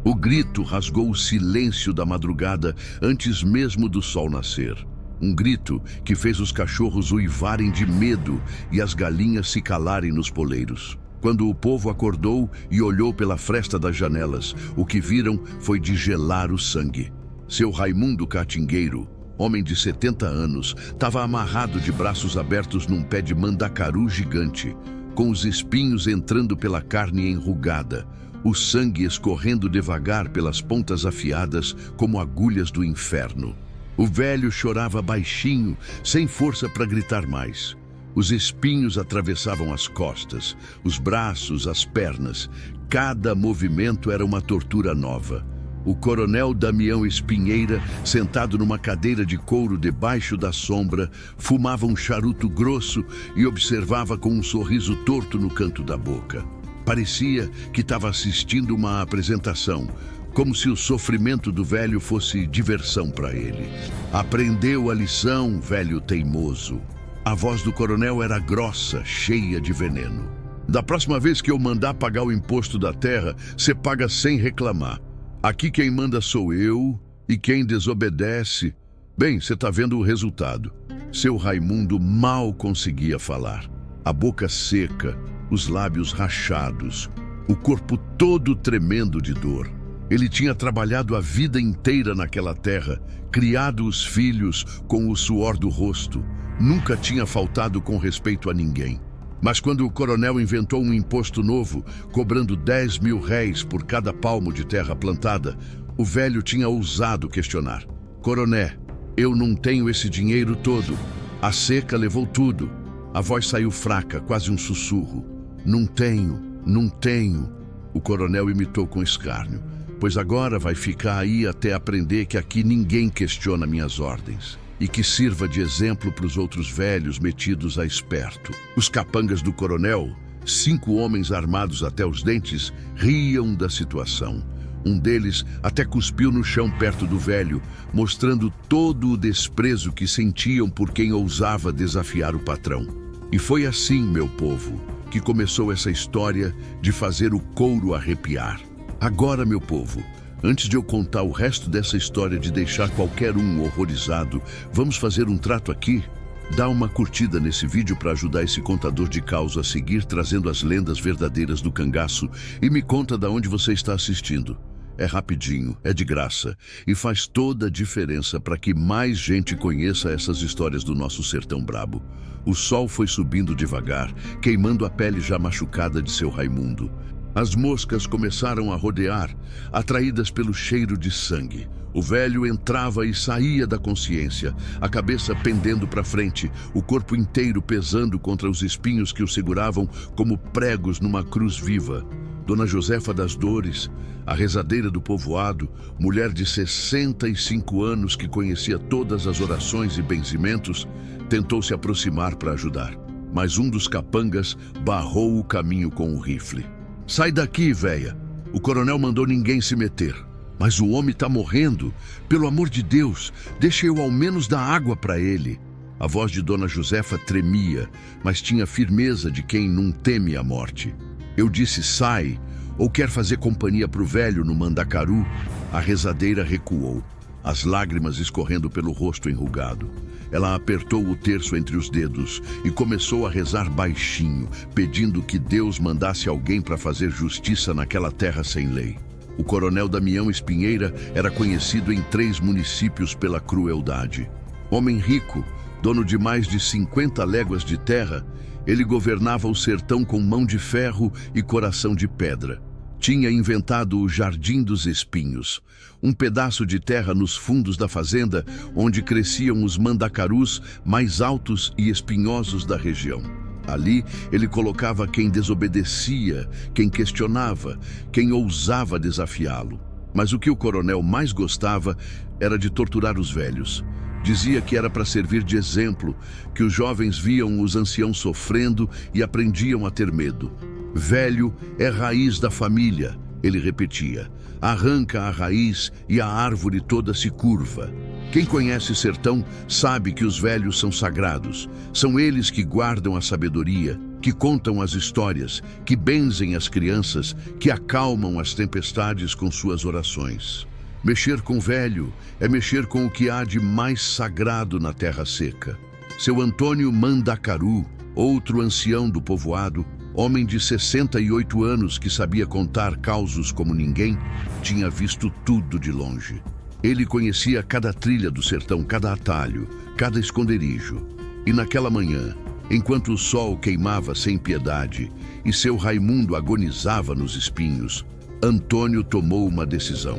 O grito rasgou o silêncio da madrugada antes mesmo do sol nascer. Um grito que fez os cachorros uivarem de medo e as galinhas se calarem nos poleiros. Quando o povo acordou e olhou pela fresta das janelas, o que viram foi de gelar o sangue. Seu Raimundo Catingueiro, homem de 70 anos, estava amarrado de braços abertos num pé de mandacaru gigante, com os espinhos entrando pela carne enrugada, o sangue escorrendo devagar pelas pontas afiadas como agulhas do inferno. O velho chorava baixinho, sem força para gritar mais. Os espinhos atravessavam as costas, os braços, as pernas. Cada movimento era uma tortura nova. O coronel Damião Espinheira, sentado numa cadeira de couro debaixo da sombra, fumava um charuto grosso e observava com um sorriso torto no canto da boca. Parecia que estava assistindo uma apresentação, como se o sofrimento do velho fosse diversão para ele. Aprendeu a lição, velho teimoso. A voz do coronel era grossa, cheia de veneno. Da próxima vez que eu mandar pagar o imposto da terra, você paga sem reclamar. Aqui quem manda sou eu, e quem desobedece... Bem, você tá vendo o resultado. Seu Raimundo mal conseguia falar. A boca seca, os lábios rachados, o corpo todo tremendo de dor. Ele tinha trabalhado a vida inteira naquela terra, criado os filhos com o suor do rosto. Nunca tinha faltado com respeito a ninguém. Mas quando o coronel inventou um imposto novo, cobrando 10 mil réis por cada palmo de terra plantada, o velho tinha ousado questionar. Coroné, eu não tenho esse dinheiro todo. A seca levou tudo. A voz saiu fraca, quase um sussurro. Não tenho, não tenho. O coronel imitou com escárnio. Pois agora vai ficar aí até aprender que aqui ninguém questiona minhas ordens. E que sirva de exemplo para os outros velhos metidos a esperto. Os capangas do coronel, 5 homens armados até os dentes, riam da situação. Um deles até cuspiu no chão perto do velho, mostrando todo o desprezo que sentiam por quem ousava desafiar o patrão. E foi assim, meu povo, que começou essa história de fazer o couro arrepiar. Agora, meu povo, antes de eu contar o resto dessa história de deixar qualquer um horrorizado, vamos fazer um trato aqui? Dá uma curtida nesse vídeo para ajudar esse contador de caos a seguir trazendo as lendas verdadeiras do cangaço e me conta de onde você está assistindo. É rapidinho, é de graça e faz toda a diferença para que mais gente conheça essas histórias do nosso sertão brabo. O sol foi subindo devagar, queimando a pele já machucada de seu Raimundo. As moscas começaram a rodear, atraídas pelo cheiro de sangue. O velho entrava e saía da consciência, a cabeça pendendo para frente, o corpo inteiro pesando contra os espinhos que o seguravam como pregos numa cruz viva. Dona Josefa das Dores, a rezadeira do povoado, mulher de 65 anos que conhecia todas as orações e benzimentos, tentou se aproximar para ajudar. Mas um dos capangas barrou o caminho com o rifle. Sai daqui, véia. O coronel mandou ninguém se meter. Mas o homem tá morrendo. Pelo amor de Deus, deixa eu ao menos dar água para ele. A voz de Dona Josefa tremia, mas tinha firmeza de quem não teme a morte. Eu disse sai, ou quer fazer companhia pro velho no mandacaru? A rezadeira recuou, as lágrimas escorrendo pelo rosto enrugado. Ela apertou o terço entre os dedos e começou a rezar baixinho, pedindo que Deus mandasse alguém para fazer justiça naquela terra sem lei. O coronel Damião Espinheira era conhecido em 3 municípios pela crueldade. Homem rico, dono de mais de 50 léguas de terra, ele governava o sertão com mão de ferro e coração de pedra. Tinha inventado o Jardim dos Espinhos, um pedaço de terra nos fundos da fazenda onde cresciam os mandacarus mais altos e espinhosos da região. Ali ele colocava quem desobedecia, quem questionava, quem ousava desafiá-lo. Mas o que o coronel mais gostava era de torturar os velhos. Dizia que era para servir de exemplo, que os jovens viam os anciãos sofrendo e aprendiam a ter medo. Velho é raiz da família, ele repetia. Arranca a raiz e a árvore toda se curva. Quem conhece sertão sabe que os velhos são sagrados. São eles que guardam a sabedoria, que contam as histórias, que benzem as crianças, que acalmam as tempestades com suas orações. Mexer com o velho é mexer com o que há de mais sagrado na terra seca. Seu Antônio Mandacaru, outro ancião do povoado, homem de 68 anos que sabia contar causos como ninguém, tinha visto tudo de longe. Ele conhecia cada trilha do sertão, cada atalho, cada esconderijo. E naquela manhã, enquanto o sol queimava sem piedade e seu Raimundo agonizava nos espinhos, Antônio tomou uma decisão.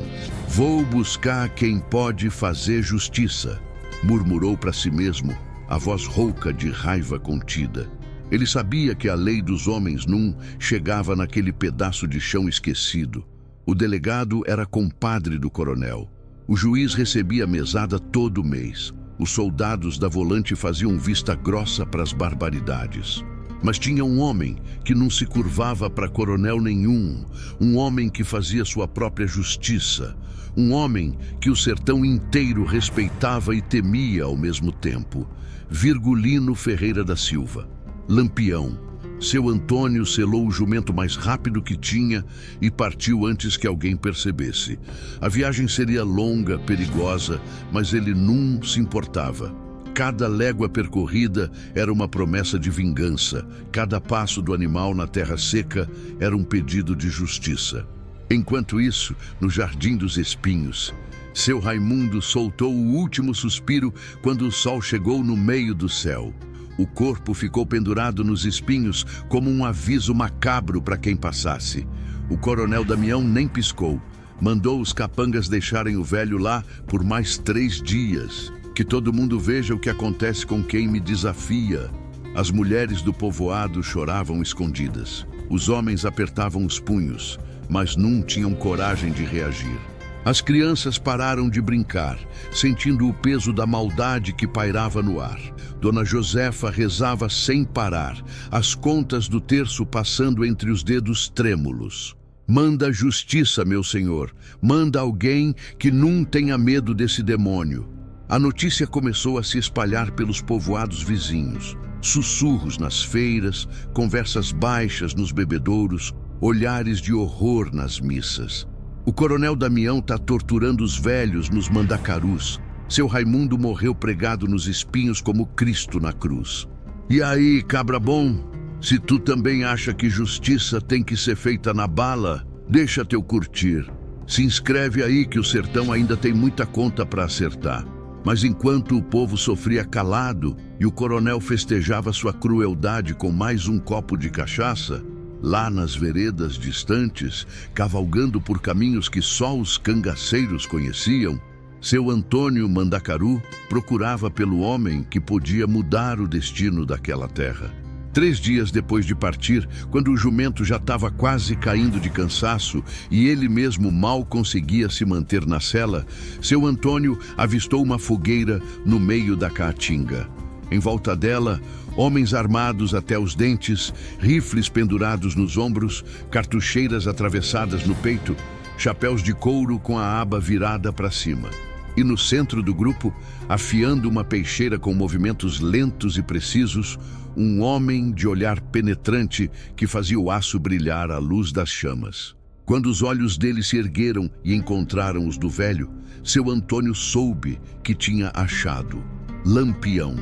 "Vou buscar quem pode fazer justiça", murmurou para si mesmo, a voz rouca de raiva contida. Ele sabia que a lei dos homens num chegava naquele pedaço de chão esquecido. O delegado era compadre do coronel. O juiz recebia mesada todo mês. Os soldados da volante faziam vista grossa para as barbaridades. Mas tinha um homem que não se curvava para coronel nenhum, um homem que fazia sua própria justiça, um homem que o sertão inteiro respeitava e temia ao mesmo tempo. Virgulino Ferreira da Silva, Lampião. Seu Antônio selou o jumento mais rápido que tinha e partiu antes que alguém percebesse. A viagem seria longa, perigosa, mas ele não se importava. Cada légua percorrida era uma promessa de vingança. Cada passo do animal na terra seca era um pedido de justiça. Enquanto isso, no Jardim dos Espinhos, seu Raimundo soltou o último suspiro quando o sol chegou no meio do céu. O corpo ficou pendurado nos espinhos como um aviso macabro para quem passasse. O coronel Damião nem piscou. Mandou os capangas deixarem o velho lá por mais 3 dias. Que todo mundo veja o que acontece com quem me desafia. As mulheres do povoado choravam escondidas. Os homens apertavam os punhos, mas não tinham coragem de reagir. As crianças pararam de brincar, sentindo o peso da maldade que pairava no ar. Dona Josefa rezava sem parar, as contas do terço passando entre os dedos trêmulos. "Manda justiça, meu senhor. Manda alguém que não tenha medo desse demônio." A notícia começou a se espalhar pelos povoados vizinhos. Sussurros nas feiras, conversas baixas nos bebedouros, olhares de horror nas missas. "O coronel Damião está torturando os velhos nos Mandacarus. Seu Raimundo morreu pregado nos espinhos como Cristo na cruz." "E aí, cabra bom? Se tu também acha que justiça tem que ser feita na bala, deixa teu curtir. Se inscreve aí que o sertão ainda tem muita conta para acertar." Mas enquanto o povo sofria calado e o coronel festejava sua crueldade com mais um copo de cachaça, lá nas veredas distantes, cavalgando por caminhos que só os cangaceiros conheciam, seu Antônio Mandacaru procurava pelo homem que podia mudar o destino daquela terra. 3 dias depois de partir, quando o jumento já estava quase caindo de cansaço e ele mesmo mal conseguia se manter na sela, seu Antônio avistou uma fogueira no meio da caatinga. Em volta dela, homens armados até os dentes, rifles pendurados nos ombros, cartucheiras atravessadas no peito, chapéus de couro com a aba virada para cima. E no centro do grupo, afiando uma peixeira com movimentos lentos e precisos, um homem de olhar penetrante que fazia o aço brilhar à luz das chamas. Quando os olhos dele se ergueram e encontraram os do velho, seu Antônio soube que tinha achado Lampião.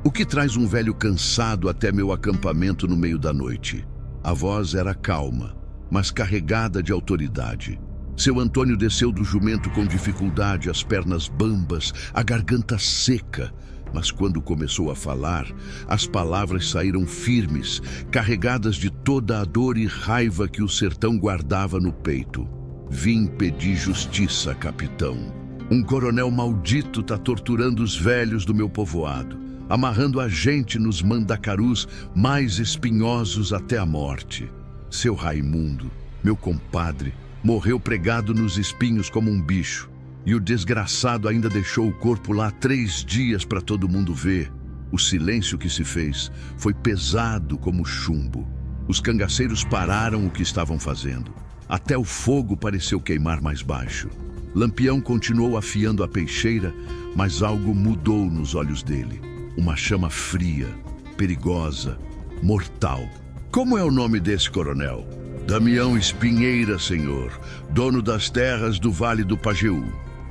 "O que traz um velho cansado até meu acampamento no meio da noite?" A voz era calma, mas carregada de autoridade. Seu Antônio desceu do jumento com dificuldade, as pernas bambas, a garganta seca. Mas quando começou a falar, as palavras saíram firmes, carregadas de toda a dor e raiva que o sertão guardava no peito. "Vim pedir justiça, capitão. Um coronel maldito tá torturando os velhos do meu povoado, amarrando a gente nos Mandacarus mais espinhosos até a morte. Seu Raimundo, meu compadre, morreu pregado nos espinhos como um bicho. E o desgraçado ainda deixou o corpo lá 3 dias para todo mundo ver. O silêncio que se fez foi pesado como chumbo. Os cangaceiros pararam o que estavam fazendo. Até o fogo pareceu queimar mais baixo. Lampião continuou afiando a peixeira, mas algo mudou nos olhos dele. Uma chama fria, perigosa, mortal. Como é o nome desse coronel? Damião Espinheira, senhor, dono das terras do Vale do Pajeú.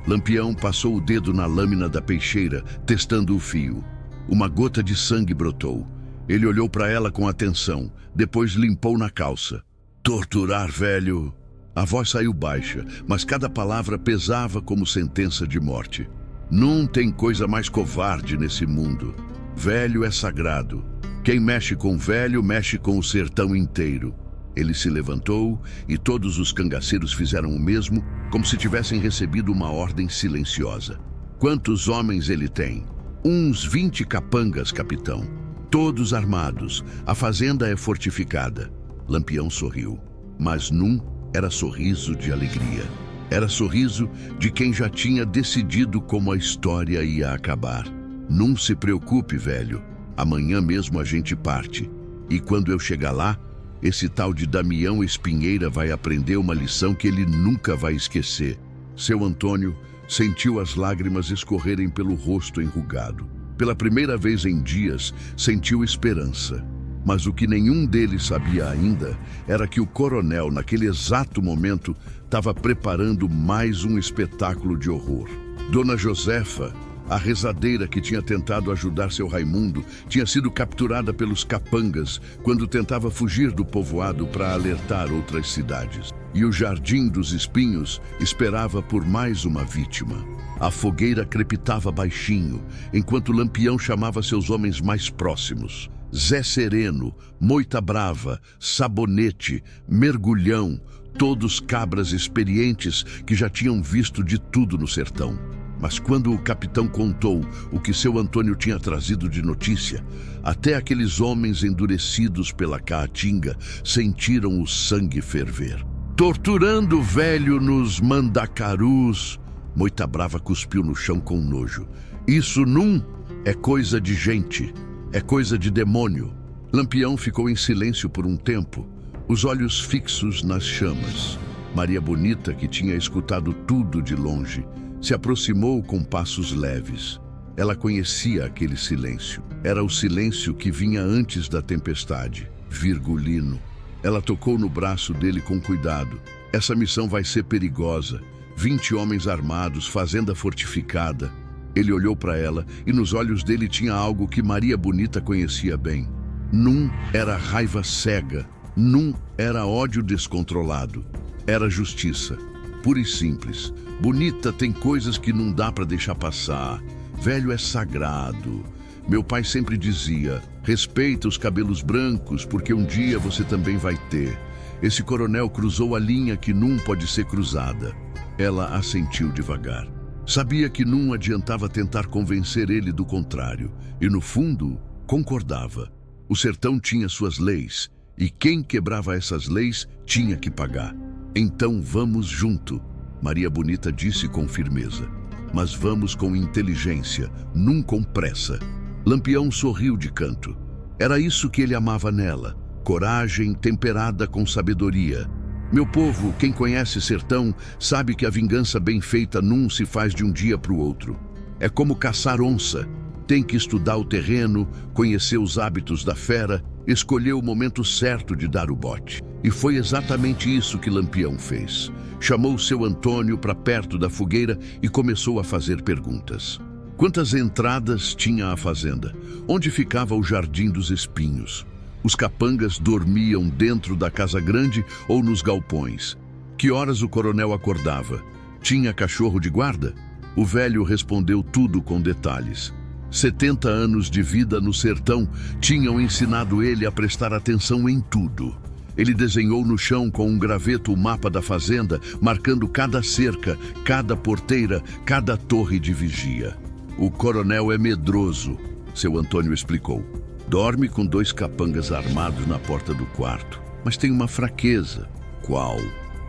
Lampião passou o dedo na lâmina da peixeira, testando o fio. Uma gota de sangue brotou. Ele olhou para ela com atenção, depois limpou na calça. Torturar, velho? A voz saiu baixa, mas cada palavra pesava como sentença de morte. Não tem coisa mais covarde nesse mundo. Velho é sagrado. Quem mexe com velho, mexe com o sertão inteiro. Ele se levantou e todos os cangaceiros fizeram o mesmo, como se tivessem recebido uma ordem silenciosa. Quantos homens ele tem? Uns 20 capangas, capitão. Todos armados. A fazenda é fortificada. Lampião sorriu. Mas Num era sorriso de alegria. Era sorriso de quem já tinha decidido como a história ia acabar. Não se preocupe, velho. Amanhã mesmo a gente parte. E quando eu chegar lá, esse tal de Damião Espinheira vai aprender uma lição que ele nunca vai esquecer. Seu Antônio sentiu as lágrimas escorrerem pelo rosto enrugado. Pela primeira vez em dias, sentiu esperança. Mas o que nenhum deles sabia ainda era que o coronel, naquele exato momento, estava preparando mais um espetáculo de horror. Dona Josefa, a rezadeira que tinha tentado ajudar seu Raimundo, tinha sido capturada pelos capangas quando tentava fugir do povoado para alertar outras cidades. E o Jardim dos Espinhos esperava por mais uma vítima. A fogueira crepitava baixinho, enquanto Lampião chamava seus homens mais próximos. Zé Sereno, Moita Brava, Sabonete, Mergulhão, todos cabras experientes que já tinham visto de tudo no sertão. Mas quando o capitão contou o que seu Antônio tinha trazido de notícia, até aqueles homens endurecidos pela caatinga sentiram o sangue ferver. Torturando o velho nos mandacarus, Moita Brava cuspiu no chão com nojo. Isso não é coisa de gente. É coisa de demônio. Lampião ficou em silêncio por um tempo, os olhos fixos nas chamas. Maria Bonita, que tinha escutado tudo de longe, se aproximou com passos leves. Ela conhecia aquele silêncio. Era o silêncio que vinha antes da tempestade. Virgulino. Ela tocou no braço dele com cuidado. Essa missão vai ser perigosa. 20 homens armados, fazenda fortificada. Ele olhou para ela e nos olhos dele tinha algo que Maria Bonita conhecia bem. Num era raiva cega, num era ódio descontrolado. Era justiça, pura e simples. Bonita, tem coisas que não dá para deixar passar. Velho é sagrado. Meu pai sempre dizia, respeita os cabelos brancos, porque um dia você também vai ter. Esse coronel cruzou a linha que não pode ser cruzada. Ela assentiu devagar. Sabia que não adiantava tentar convencer ele do contrário, e no fundo, concordava. O sertão tinha suas leis, e quem quebrava essas leis tinha que pagar. Então vamos junto, Maria Bonita disse com firmeza. Mas vamos com inteligência, não com pressa. Lampião sorriu de canto. Era isso que ele amava nela, coragem temperada com sabedoria. Meu povo, quem conhece sertão, sabe que a vingança bem feita não se faz de um dia para o outro. É como caçar onça. Tem que estudar o terreno, conhecer os hábitos da fera, escolher o momento certo de dar o bote. E foi exatamente isso que Lampião fez. Chamou seu Antônio para perto da fogueira e começou a fazer perguntas. Quantas entradas tinha a fazenda? Onde ficava o Jardim dos Espinhos? Os capangas dormiam dentro da casa grande ou nos galpões? Que horas o coronel acordava? Tinha cachorro de guarda? O velho respondeu tudo com detalhes. 70 anos de vida no sertão tinham ensinado ele a prestar atenção em tudo. Ele desenhou no chão com um graveto o mapa da fazenda, marcando cada cerca, cada porteira, cada torre de vigia. O coronel é medroso, seu Antônio explicou. Dorme com 2 capangas armados na porta do quarto, mas tem uma fraqueza. Qual?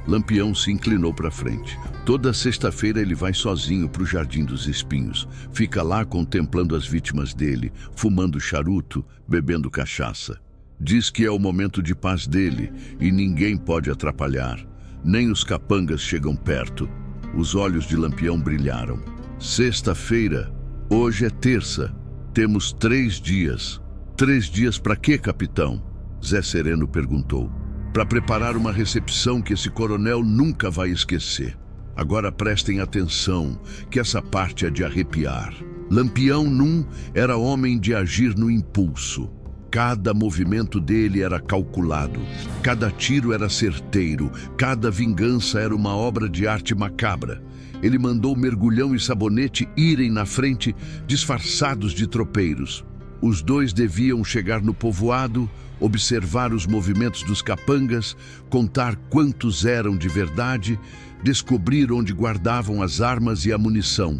Lampião se inclinou para frente. Toda sexta-feira ele vai sozinho para o Jardim dos Espinhos. Fica lá contemplando as vítimas dele, fumando charuto, bebendo cachaça. Diz que é o momento de paz dele e ninguém pode atrapalhar. Nem os capangas chegam perto. Os olhos de Lampião brilharam. Sexta-feira. Hoje é terça. Temos 3 dias. 3 dias para quê, capitão? Zé Sereno perguntou. Para preparar uma recepção que esse coronel nunca vai esquecer. Agora prestem atenção, que essa parte é de arrepiar. Lampião Num era homem de agir no impulso. Cada movimento dele era calculado, cada tiro era certeiro, cada vingança era uma obra de arte macabra. Ele mandou Mergulhão e Sabonete irem na frente, disfarçados de tropeiros. Os dois deviam chegar no povoado, observar os movimentos dos capangas, contar quantos eram de verdade, descobrir onde guardavam as armas e a munição.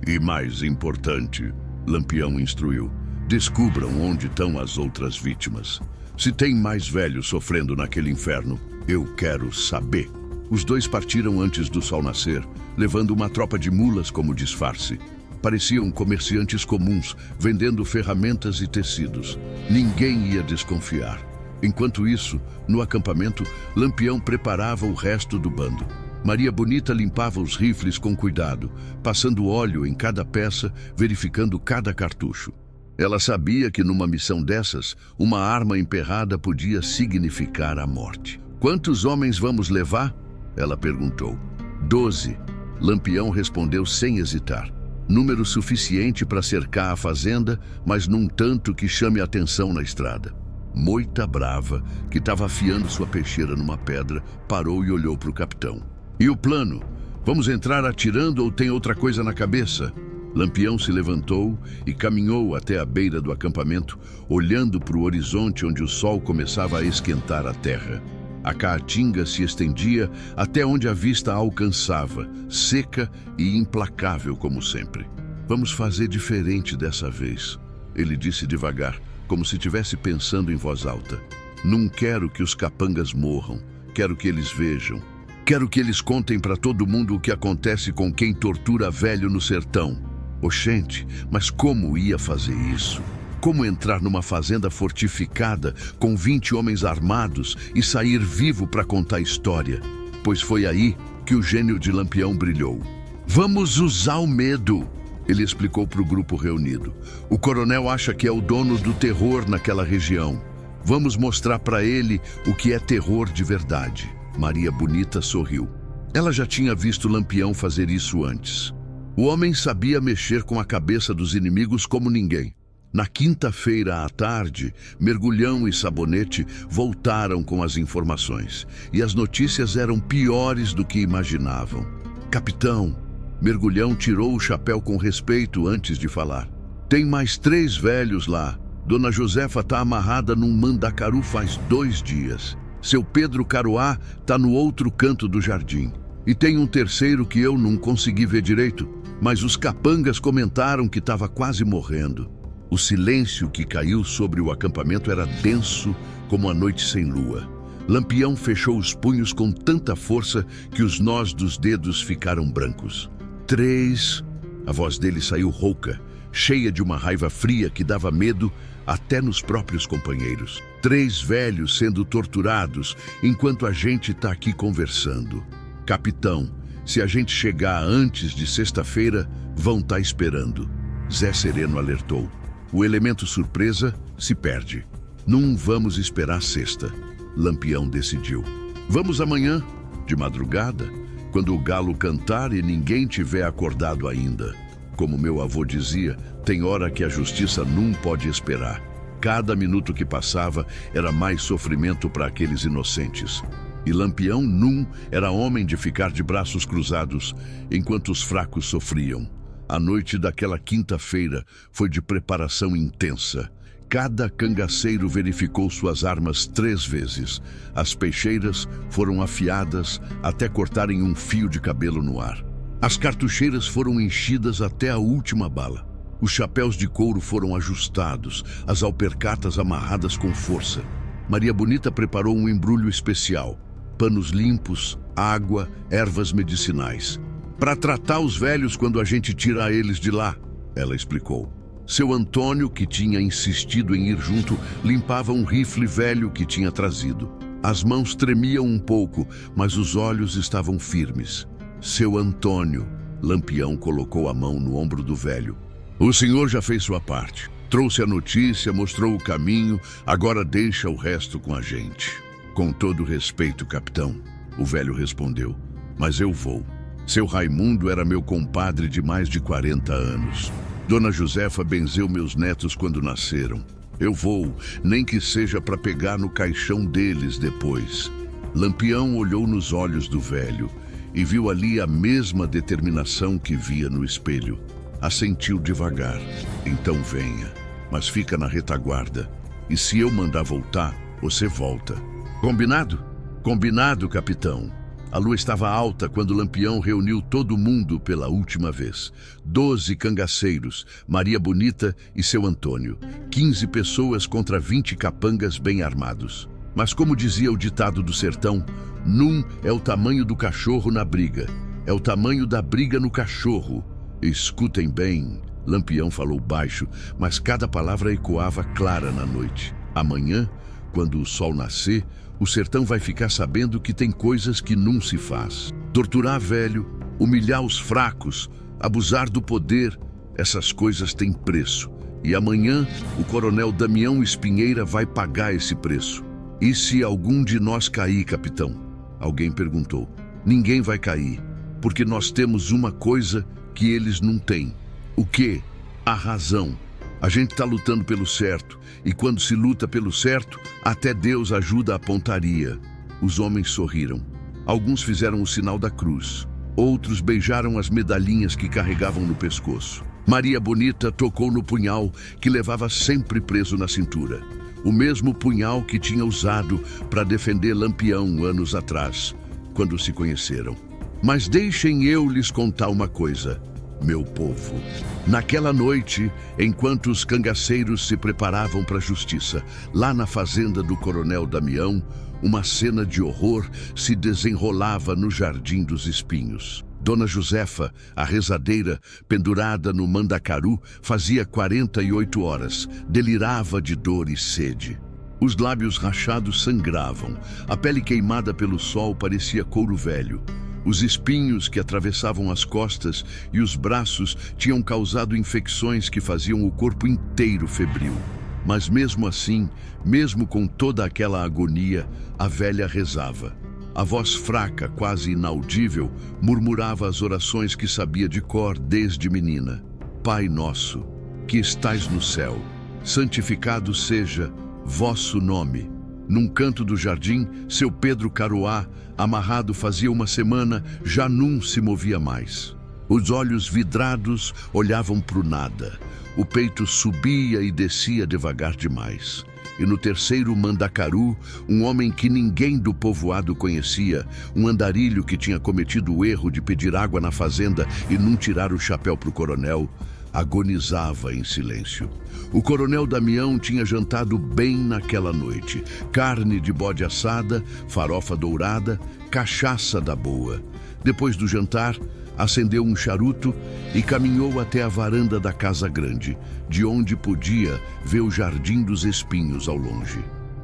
E mais importante, Lampião instruiu, descubram onde estão as outras vítimas. Se tem mais velhos sofrendo naquele inferno, eu quero saber. Os dois partiram antes do sol nascer, levando uma tropa de mulas como disfarce. Pareciam comerciantes comuns, vendendo ferramentas e tecidos. Ninguém ia desconfiar. Enquanto isso, no acampamento, Lampião preparava o resto do bando. Maria Bonita limpava os rifles com cuidado, passando óleo em cada peça, verificando cada cartucho. Ela sabia que numa missão dessas, uma arma emperrada podia significar a morte. Quantos homens vamos levar? Ela perguntou. 12. Lampião respondeu sem hesitar. Número suficiente para cercar a fazenda, mas num tanto que chame a atenção na estrada. Moita Brava, que estava afiando sua peixeira numa pedra, parou e olhou para o capitão. E o plano? Vamos entrar atirando ou tem outra coisa na cabeça? Lampião se levantou e caminhou até a beira do acampamento, olhando para o horizonte onde o sol começava a esquentar a terra. A caatinga se estendia até onde a vista alcançava, seca e implacável como sempre. Vamos fazer diferente dessa vez, ele disse devagar, como se estivesse pensando em voz alta. Não quero que os capangas morram, quero que eles vejam. Quero que eles contem para todo mundo o que acontece com quem tortura velho no sertão. Oxente, mas como ia fazer isso? Como entrar numa fazenda fortificada com 20 homens armados e sair vivo para contar a história? Pois foi aí que o gênio de Lampião brilhou. Vamos usar o medo, ele explicou para o grupo reunido. O coronel acha que é o dono do terror naquela região. Vamos mostrar para ele o que é terror de verdade. Maria Bonita sorriu. Ela já tinha visto Lampião fazer isso antes. O homem sabia mexer com a cabeça dos inimigos como ninguém. Na quinta-feira à tarde, Mergulhão e Sabonete voltaram com as informações. E as notícias eram piores do que imaginavam. Capitão, Mergulhão tirou o chapéu com respeito antes de falar. Tem mais 3 velhos lá. Dona Josefa está amarrada num mandacaru faz 2 dias. Seu Pedro Caruá está no outro canto do jardim. E tem um terceiro que eu não consegui ver direito, mas os capangas comentaram que estava quase morrendo. O silêncio que caiu sobre o acampamento era denso como a noite sem lua. Lampião fechou os punhos com tanta força que os nós dos dedos ficaram brancos. 3. A voz dele saiu rouca, cheia de uma raiva fria que dava medo até nos próprios companheiros. 3 velhos sendo torturados enquanto a gente está aqui conversando. Capitão, se a gente chegar antes de sexta-feira, vão estar esperando. Zé Sereno alertou. O elemento surpresa se perde. Não vamos esperar sexta. Lampião decidiu. Vamos amanhã, de madrugada, quando o galo cantar e ninguém tiver acordado ainda. Como meu avô dizia, tem hora que a justiça não pode esperar. Cada minuto que passava era mais sofrimento para aqueles inocentes. E Lampião Num era homem de ficar de braços cruzados enquanto os fracos sofriam. A noite daquela quinta-feira foi de preparação intensa. Cada cangaceiro verificou suas armas 3 vezes. As peixeiras foram afiadas até cortarem um fio de cabelo no ar. As cartucheiras foram enchidas até a última bala. Os chapéus de couro foram ajustados, as alpercatas amarradas com força. Maria Bonita preparou um embrulho especial. Panos limpos, água, ervas medicinais. Para tratar os velhos quando a gente tira eles de lá, ela explicou. Seu Antônio, que tinha insistido em ir junto, limpava um rifle velho que tinha trazido. As mãos tremiam um pouco, mas os olhos estavam firmes. Seu Antônio. Lampião colocou a mão no ombro do velho. O senhor já fez sua parte. Trouxe a notícia, mostrou o caminho, agora deixa o resto com a gente. Com todo respeito, capitão, o velho respondeu, mas eu vou. Seu Raimundo era meu compadre de mais de 40 anos. Dona Josefa benzeu meus netos quando nasceram. Eu vou, nem que seja para pegar no caixão deles depois. Lampião olhou nos olhos do velho e viu ali a mesma determinação que via no espelho. Assentiu devagar. Então venha, mas fica na retaguarda. E se eu mandar voltar, você volta. Combinado? Combinado, capitão. A lua estava alta quando Lampião reuniu todo mundo pela última vez. 12 cangaceiros, Maria Bonita e seu Antônio. 15 pessoas contra 20 capangas bem armados. Mas como dizia o ditado do sertão, num é o tamanho do cachorro na briga. É o tamanho da briga no cachorro. Escutem bem, Lampião falou baixo, mas cada palavra ecoava clara na noite. Amanhã, quando o sol nascer, o sertão vai ficar sabendo que tem coisas que não se faz. Torturar velho, humilhar os fracos, abusar do poder, essas coisas têm preço. E amanhã o coronel Damião Espinheira vai pagar esse preço. E se algum de nós cair, capitão? Alguém perguntou. Ninguém vai cair, porque nós temos uma coisa que eles não têm. O quê? A razão. A gente está lutando pelo certo, e quando se luta pelo certo, até Deus ajuda a pontaria. Os homens sorriram. Alguns fizeram o sinal da cruz. Outros beijaram as medalhinhas que carregavam no pescoço. Maria Bonita tocou no punhal que levava sempre preso na cintura. O mesmo punhal que tinha usado para defender Lampião anos atrás, quando se conheceram. Mas deixem eu lhes contar uma coisa, meu povo. Naquela noite, enquanto os cangaceiros se preparavam para a justiça, lá na fazenda do coronel Damião, uma cena de horror se desenrolava no Jardim dos Espinhos. Dona Josefa, a rezadeira, pendurada no mandacaru, fazia 48 horas, delirava de dor e sede. Os lábios rachados sangravam, a pele queimada pelo sol parecia couro velho. Os espinhos que atravessavam as costas e os braços tinham causado infecções que faziam o corpo inteiro febril. Mas mesmo assim, mesmo com toda aquela agonia, a velha rezava. A voz fraca, quase inaudível, murmurava as orações que sabia de cor desde menina. Pai nosso, que estais no céu, santificado seja vosso nome. Num canto do jardim, seu Pedro Caroá, amarrado fazia uma semana, já não se movia mais. Os olhos vidrados olhavam para o nada. O peito subia e descia devagar demais. E no terceiro mandacaru, um homem que ninguém do povoado conhecia, um andarilho que tinha cometido o erro de pedir água na fazenda e não tirar o chapéu para o coronel, agonizava em silêncio. O coronel Damião tinha jantado bem naquela noite. Carne de bode assada, farofa dourada, cachaça da boa. Depois do jantar, acendeu um charuto e caminhou até a varanda da casa grande, de onde podia ver o Jardim dos Espinhos ao longe.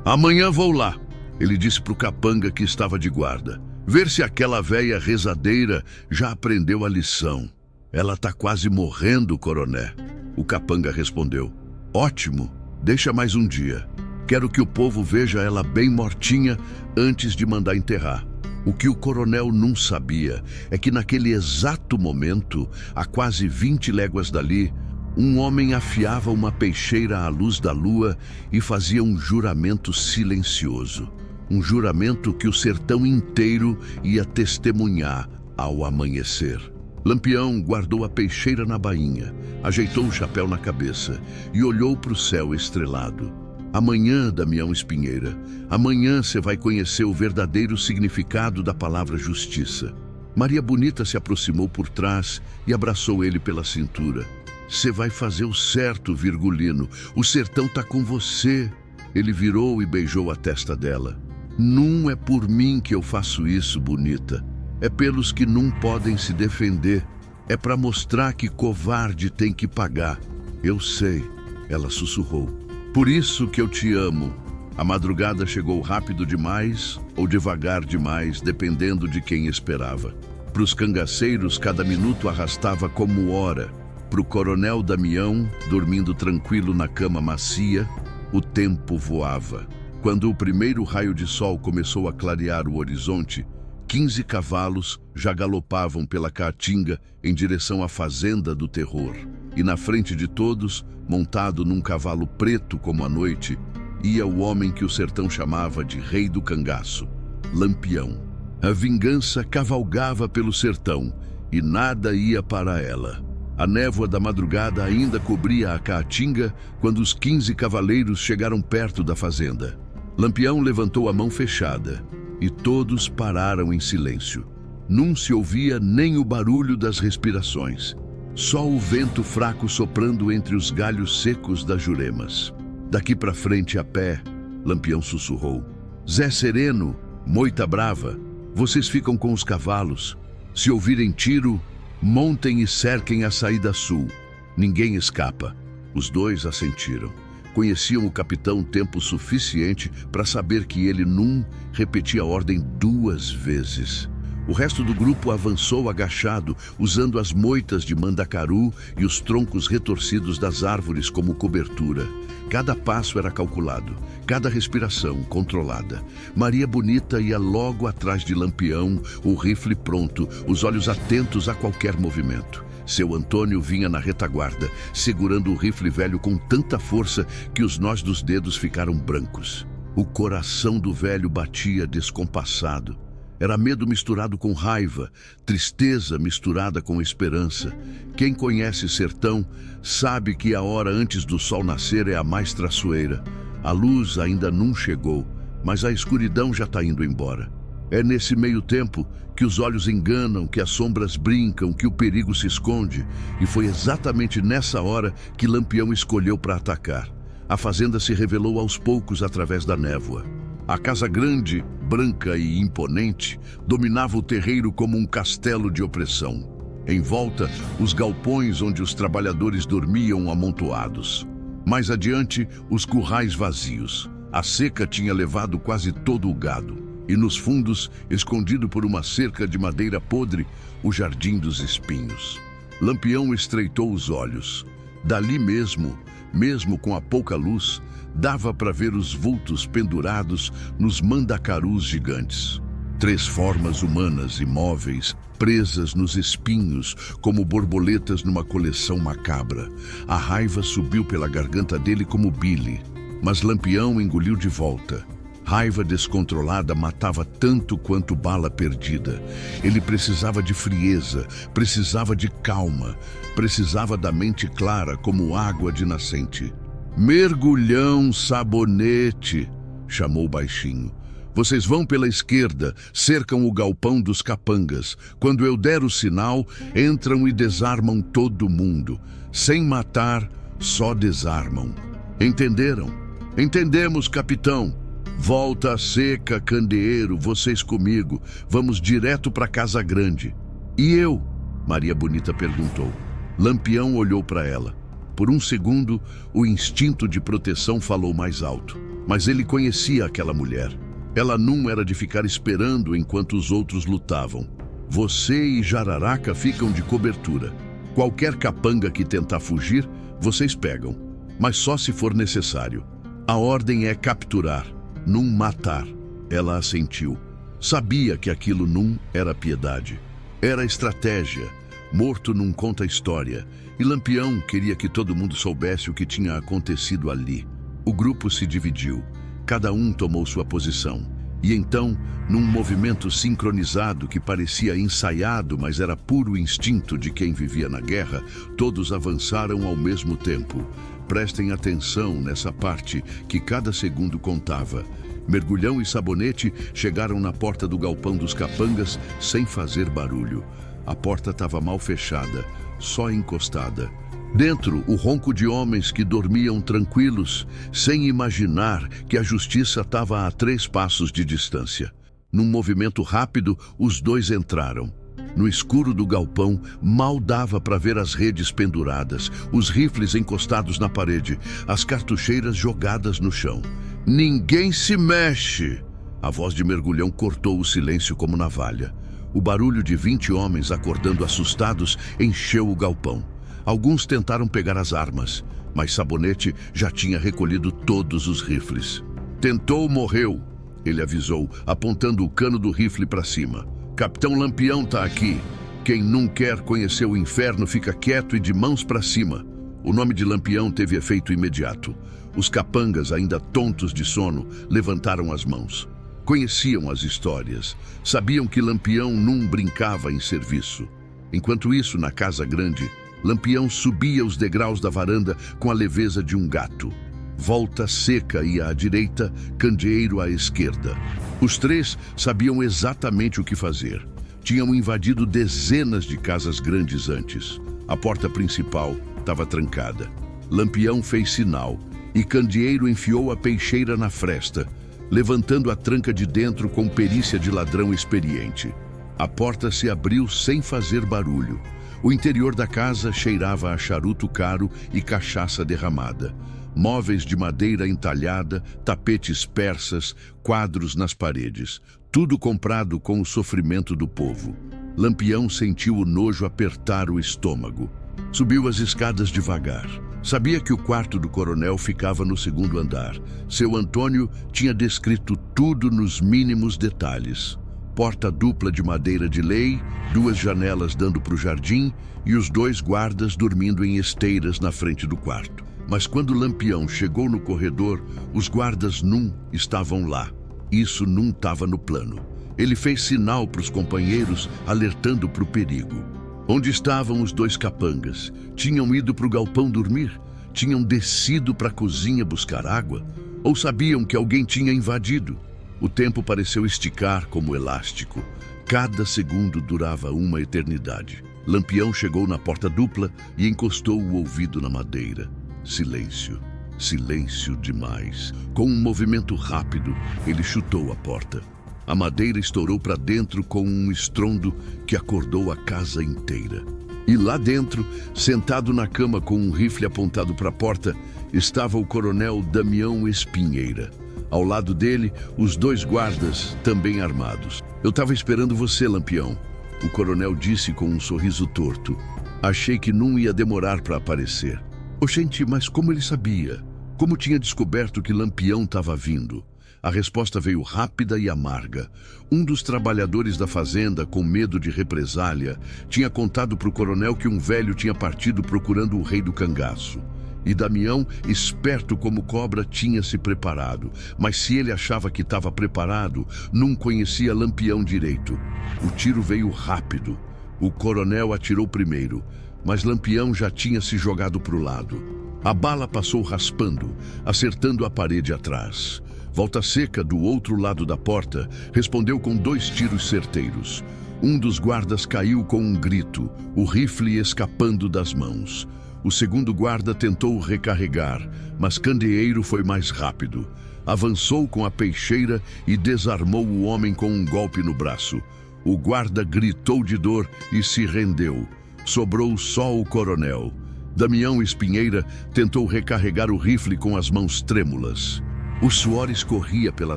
Amanhã vou lá, ele disse para o capanga que estava de guarda, ver se aquela véia rezadeira já aprendeu a lição. Ela tá quase morrendo, coroné. O capanga respondeu. Ótimo, deixa mais um dia. Quero que o povo veja ela bem mortinha antes de mandar enterrar. O que o coronel não sabia é que naquele exato momento, a quase 20 léguas dali, um homem afiava uma peixeira à luz da lua e fazia um juramento silencioso. Um juramento que o sertão inteiro ia testemunhar ao amanhecer. Lampião guardou a peixeira na bainha, ajeitou o chapéu na cabeça e olhou para o céu estrelado. Amanhã, Damião Espinheira, amanhã você vai conhecer o verdadeiro significado da palavra justiça. Maria Bonita se aproximou por trás e abraçou ele pela cintura. Você vai fazer o certo, Virgulino. O sertão tá com você. Ele virou e beijou a testa dela. Não é por mim que eu faço isso, Bonita. É pelos que não podem se defender. É para mostrar que covarde tem que pagar. Eu sei, ela sussurrou. Por isso que eu te amo. A madrugada chegou rápido demais ou devagar demais, dependendo de quem esperava. Para os cangaceiros, cada minuto arrastava como hora. Para o coronel Damião, dormindo tranquilo na cama macia, o tempo voava. Quando o primeiro raio de sol começou a clarear o horizonte, 15 cavalos já galopavam pela caatinga em direção à fazenda do terror. E na frente de todos, montado num cavalo preto como a noite, ia o homem que o sertão chamava de Rei do Cangaço, Lampião. A vingança cavalgava pelo sertão e nada ia para ela. A névoa da madrugada ainda cobria a caatinga quando os 15 cavaleiros chegaram perto da fazenda. Lampião levantou a mão fechada e todos pararam em silêncio. Não se ouvia nem o barulho das respirações, só o vento fraco soprando entre os galhos secos das juremas. Daqui para frente a pé, Lampião sussurrou. Zé Sereno, Moita Brava, vocês ficam com os cavalos. Se ouvirem tiro, montem e cerquem a saída sul. Ninguém escapa. Os dois assentiram. Conheciam o capitão tempo suficiente para saber que ele não repetia a ordem 2 vezes. O resto do grupo avançou agachado, usando as moitas de mandacaru e os troncos retorcidos das árvores como cobertura. Cada passo era calculado, cada respiração controlada. Maria Bonita ia logo atrás de Lampião, o rifle pronto, os olhos atentos a qualquer movimento. Seu Antônio vinha na retaguarda, segurando o rifle velho com tanta força que os nós dos dedos ficaram brancos. O coração do velho batia descompassado. Era medo misturado com raiva, tristeza misturada com esperança. Quem conhece sertão sabe que a hora antes do sol nascer é a mais traiçoeira. A luz ainda não chegou, mas a escuridão já está indo embora. É nesse meio tempo que os olhos enganam, que as sombras brincam, que o perigo se esconde. E foi exatamente nessa hora que Lampião escolheu para atacar. A fazenda se revelou aos poucos através da névoa. A casa grande, branca e imponente, dominava o terreiro como um castelo de opressão. Em volta, os galpões onde os trabalhadores dormiam amontoados. Mais adiante, os currais vazios. A seca tinha levado quase todo o gado. E nos fundos, escondido por uma cerca de madeira podre, o jardim dos espinhos. Lampião estreitou os olhos. Dali mesmo com a pouca luz, dava para ver os vultos pendurados nos mandacarus gigantes. 3 formas humanas imóveis, presas nos espinhos, como borboletas numa coleção macabra. A raiva subiu pela garganta dele como bile, mas Lampião engoliu de volta. Raiva descontrolada matava tanto quanto bala perdida. Ele precisava de frieza, precisava de calma, precisava da mente clara como água de nascente. Mergulhão Sabonete, chamou baixinho. Vocês vão pela esquerda, cercam o galpão dos capangas. Quando eu der o sinal, entram e desarmam todo mundo. Sem matar, só desarmam. Entenderam? Entendemos, capitão. Volta a seca, candeeiro, vocês comigo. Vamos direto para Casa Grande. E eu? Maria Bonita perguntou. Lampião olhou para ela. Por um segundo, o instinto de proteção falou mais alto. Mas ele conhecia aquela mulher. Ela não era de ficar esperando enquanto os outros lutavam. Você e Jararaca ficam de cobertura. Qualquer capanga que tentar fugir, vocês pegam. Mas só se for necessário. A ordem é capturar, não matar. Ela assentiu. Sabia que aquilo não era piedade. Era estratégia. Morto não conta história. E Lampião queria que todo mundo soubesse o que tinha acontecido ali. O grupo se dividiu. Cada um tomou sua posição. E então, num movimento sincronizado que parecia ensaiado, mas era puro instinto de quem vivia na guerra, todos avançaram ao mesmo tempo. Prestem atenção nessa parte que cada segundo contava. Mergulhão e Sabonete chegaram na porta do galpão dos capangas sem fazer barulho. A porta estava mal fechada, só encostada. Dentro, o ronco de homens que dormiam tranquilos, sem imaginar que a justiça estava a 3 passos de distância. Num movimento rápido, os dois entraram. No escuro do galpão, mal dava para ver as redes penduradas, os rifles encostados na parede, as cartucheiras jogadas no chão. Ninguém se mexe! A voz de Mergulhão cortou o silêncio como navalha. O barulho de 20 homens acordando assustados encheu o galpão. Alguns tentaram pegar as armas, mas Sabonete já tinha recolhido todos os rifles. Tentou, morreu, ele avisou, apontando o cano do rifle para cima. Capitão Lampião tá aqui. Quem não quer conhecer o inferno fica quieto e de mãos para cima. O nome de Lampião teve efeito imediato. Os capangas, ainda tontos de sono, levantaram as mãos. Conheciam as histórias. Sabiam que Lampião não brincava em serviço. Enquanto isso, na casa grande, Lampião subia os degraus da varanda com a leveza de um gato. Volta Seca ia à direita, Candeeiro à esquerda. Os três sabiam exatamente o que fazer. Tinham invadido dezenas de casas grandes antes. A porta principal estava trancada. Lampião fez sinal e Candeeiro enfiou a peixeira na fresta, levantando a tranca de dentro com perícia de ladrão experiente. A porta se abriu sem fazer barulho. O interior da casa cheirava a charuto caro e cachaça derramada. Móveis de madeira entalhada, tapetes persas, quadros nas paredes. Tudo comprado com o sofrimento do povo. Lampião sentiu o nojo apertar o estômago. Subiu as escadas devagar. Sabia que o quarto do coronel ficava no segundo andar. Seu Antônio tinha descrito tudo nos mínimos detalhes. Porta dupla de madeira de lei, 2 janelas dando para o jardim e os 2 guardas dormindo em esteiras na frente do quarto. Mas quando Lampião chegou no corredor, os guardas não estavam lá. Isso não estava no plano. Ele fez sinal para os companheiros, alertando para o perigo. Onde estavam os 2 capangas? Tinham ido para o galpão dormir? Tinham descido para a cozinha buscar água? Ou sabiam que alguém tinha invadido? O tempo pareceu esticar como elástico. Cada segundo durava uma eternidade. Lampião chegou na porta dupla e encostou o ouvido na madeira. Silêncio. Silêncio demais. Com um movimento rápido, ele chutou a porta. A madeira estourou para dentro com um estrondo que acordou a casa inteira. E lá dentro, sentado na cama com um rifle apontado para a porta, estava o coronel Damião Espinheira. Ao lado dele, os 2 guardas, também armados. Eu estava esperando você, Lampião, o coronel disse com um sorriso torto. Achei que não ia demorar para aparecer. Oxente, mas como ele sabia? Como tinha descoberto que Lampião estava vindo? A resposta veio rápida e amarga. Um dos trabalhadores da fazenda, com medo de represália, tinha contado para o coronel que um velho tinha partido procurando o rei do cangaço. E Damião, esperto como cobra, tinha se preparado. Mas se ele achava que estava preparado, não conhecia Lampião direito. O tiro veio rápido. O coronel atirou primeiro, mas Lampião já tinha se jogado para o lado. A bala passou raspando, acertando a parede atrás. Volta Seca, do outro lado da porta, respondeu com 2 tiros certeiros. Um dos guardas caiu com um grito, o rifle escapando das mãos. O segundo guarda tentou recarregar, mas Candeeiro foi mais rápido. Avançou com a peixeira e desarmou o homem com um golpe no braço. O guarda gritou de dor e se rendeu. Sobrou só o coronel. Damião Espinheira tentou recarregar o rifle com as mãos trêmulas. O suor escorria pela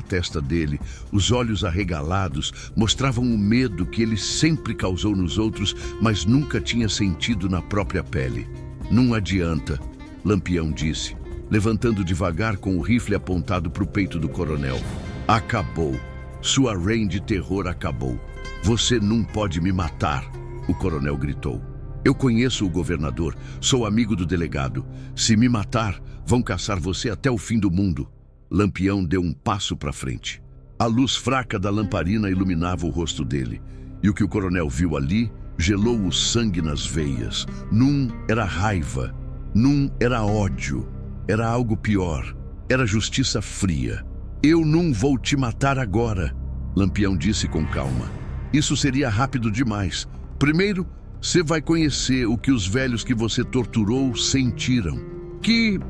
testa dele, os olhos arregalados mostravam o medo que ele sempre causou nos outros, mas nunca tinha sentido na própria pele. Não adianta, Lampião disse, levantando devagar com o rifle apontado para o peito do coronel. Acabou. Sua reign de terror acabou. Você não pode me matar, o coronel gritou. Eu conheço o governador, sou amigo do delegado. Se me matar, vão caçar você até o fim do mundo. Lampião deu um passo para frente. A luz fraca da lamparina iluminava o rosto dele. E o que o coronel viu ali gelou o sangue nas veias. Não era raiva, não era ódio. Era algo pior. Era justiça fria. Eu não vou te matar agora, Lampião disse com calma. Isso seria rápido demais. Primeiro, você vai conhecer o que os velhos que você torturou sentiram. Que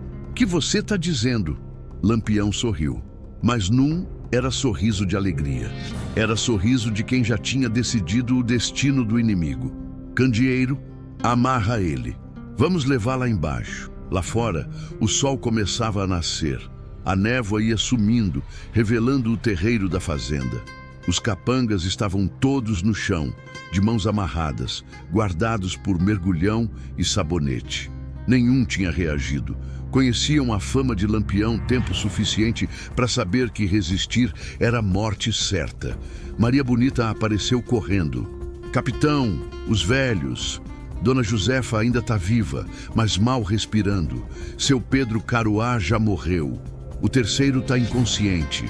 você está dizendo? Lampião sorriu, mas não era sorriso de alegria. Era sorriso de quem já tinha decidido o destino do inimigo. Candeeiro, amarra ele. Vamos levar lá embaixo. Lá fora, o sol começava a nascer. A névoa ia sumindo, revelando o terreiro da fazenda. Os capangas estavam todos no chão, de mãos amarradas, guardados por mergulhão e sabonete. Nenhum tinha reagido. Conheciam a fama de Lampião tempo suficiente para saber que resistir era morte certa. Maria Bonita apareceu correndo. Capitão, os velhos. Dona Josefa ainda está viva, mas mal respirando. Seu Pedro Caruá já morreu. O terceiro está inconsciente.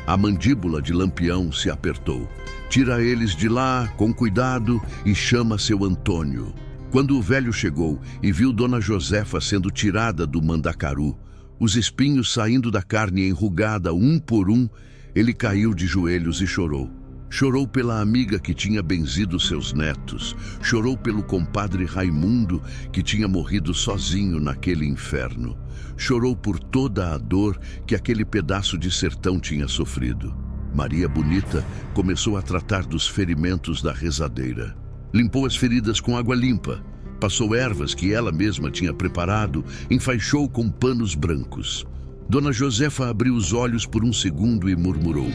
A mandíbula de Lampião se apertou. Tira eles de lá, com cuidado, e chama seu Antônio. Quando o velho chegou e viu Dona Josefa sendo tirada do mandacaru, os espinhos saindo da carne enrugada um por um, ele caiu de joelhos e chorou. Chorou pela amiga que tinha benzido seus netos. Chorou pelo compadre Raimundo, que tinha morrido sozinho naquele inferno. Chorou por toda a dor que aquele pedaço de sertão tinha sofrido. Maria Bonita começou a tratar dos ferimentos da rezadeira. Limpou as feridas com água limpa. Passou ervas que ela mesma tinha preparado, enfaixou com panos brancos. Dona Josefa abriu os olhos por um segundo e murmurou: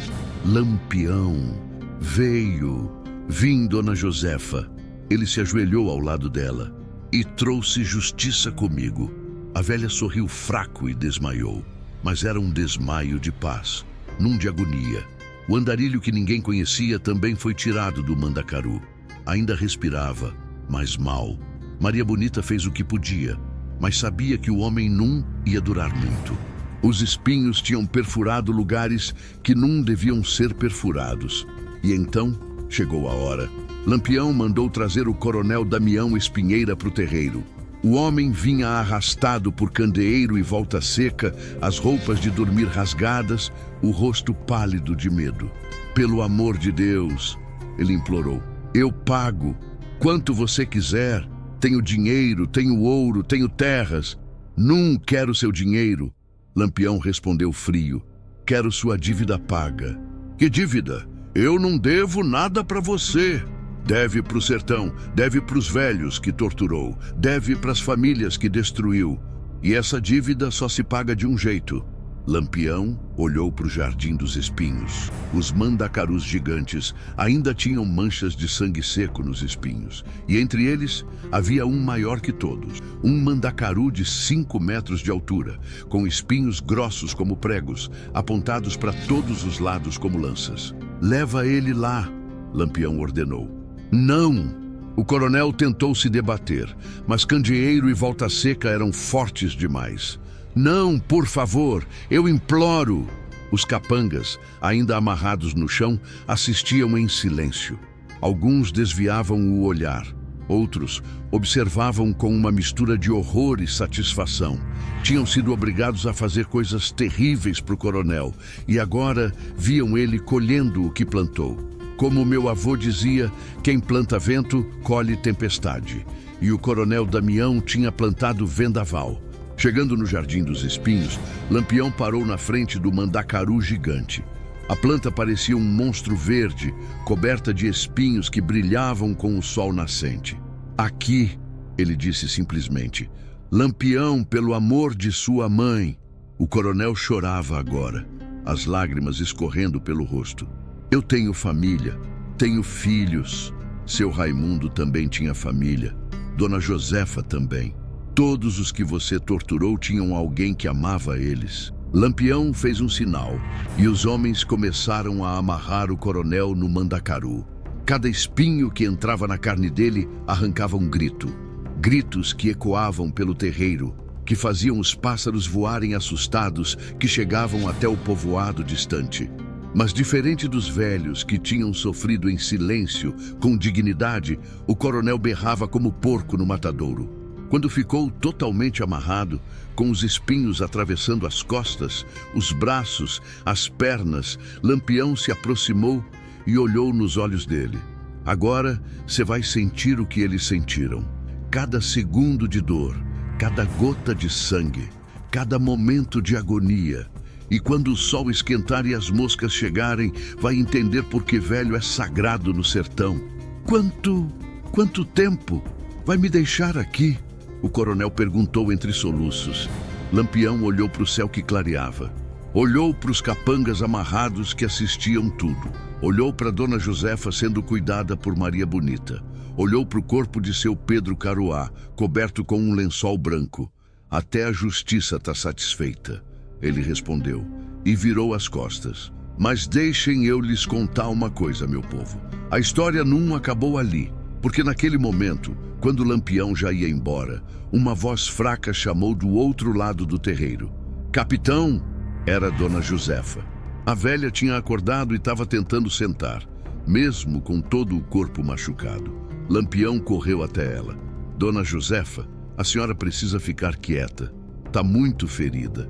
Lampião, veio. Vim, Dona Josefa. Ele se ajoelhou ao lado dela. E trouxe justiça comigo. A velha sorriu fraco e desmaiou. Mas era um desmaio de paz, num de agonia. O andarilho que ninguém conhecia também foi tirado do mandacaru. Ainda respirava, mas mal. Maria Bonita fez o que podia, mas sabia que o homem não ia durar muito. Os espinhos tinham perfurado lugares que não deviam ser perfurados. E então chegou a hora. Lampião mandou trazer o coronel Damião Espinheira para o terreiro. O homem vinha arrastado por candeeiro e volta seca, as roupas de dormir rasgadas, o rosto pálido de medo. Pelo amor de Deus, ele implorou. Eu pago, quanto você quiser. Tenho dinheiro, tenho ouro, tenho terras. Não quero seu dinheiro. Lampião respondeu frio. Quero sua dívida paga. Que dívida? Eu não devo nada para você. Deve para o sertão, deve para os velhos que torturou, deve para as famílias que destruiu. E essa dívida só se paga de um jeito. Lampião olhou para o Jardim dos Espinhos. Os mandacarus gigantes ainda tinham manchas de sangue seco nos espinhos. E entre eles havia um maior que todos. Um mandacaru de 5 metros de altura, com espinhos grossos como pregos, apontados para todos os lados como lanças. Leva ele lá, Lampião ordenou. Não! O coronel tentou se debater, mas Candeeiro e Volta Seca eram fortes demais. Não, por favor, eu imploro! Os capangas, ainda amarrados no chão, assistiam em silêncio. Alguns desviavam o olhar. Outros observavam com uma mistura de horror e satisfação. Tinham sido obrigados a fazer coisas terríveis para o coronel e agora viam ele colhendo o que plantou. Como meu avô dizia, quem planta vento, colhe tempestade. E o coronel Damião tinha plantado vendaval. Chegando no Jardim dos Espinhos, Lampião parou na frente do mandacaru gigante. A planta parecia um monstro verde, coberta de espinhos que brilhavam com o sol nascente. Aqui, ele disse simplesmente, Lampião, pelo amor de sua mãe. O coronel chorava agora, as lágrimas escorrendo pelo rosto. Eu tenho família, tenho filhos. Seu Raimundo também tinha família. Dona Josefa também. Todos os que você torturou tinham alguém que amava eles. Lampião fez um sinal e os homens começaram a amarrar o coronel no mandacaru. Cada espinho que entrava na carne dele arrancava um grito. Gritos que ecoavam pelo terreiro, que faziam os pássaros voarem assustados, que chegavam até o povoado distante. Mas diferente dos velhos que tinham sofrido em silêncio, com dignidade, o coronel berrava como porco no matadouro. Quando ficou totalmente amarrado, com os espinhos atravessando as costas, os braços, as pernas, Lampião se aproximou e olhou nos olhos dele. Agora você vai sentir o que eles sentiram. Cada segundo de dor, cada gota de sangue, cada momento de agonia. E quando o sol esquentar e as moscas chegarem, vai entender por que velho é sagrado no sertão. Quanto tempo? Vai me deixar aqui? O coronel perguntou entre soluços. Lampião olhou para o céu que clareava. Olhou para os capangas amarrados que assistiam tudo. Olhou para Dona Josefa sendo cuidada por Maria Bonita. Olhou para o corpo de seu Pedro Caruá, coberto com um lençol branco. Até a justiça está satisfeita, ele respondeu, e virou as costas. Mas deixem eu lhes contar uma coisa, meu povo. A história não acabou ali, porque naquele momento, quando Lampião já ia embora, uma voz fraca chamou do outro lado do terreiro. Capitão! Era Dona Josefa. A velha tinha acordado e estava tentando sentar, mesmo com todo o corpo machucado. Lampião correu até ela. Dona Josefa, a senhora precisa ficar quieta. Tá muito ferida.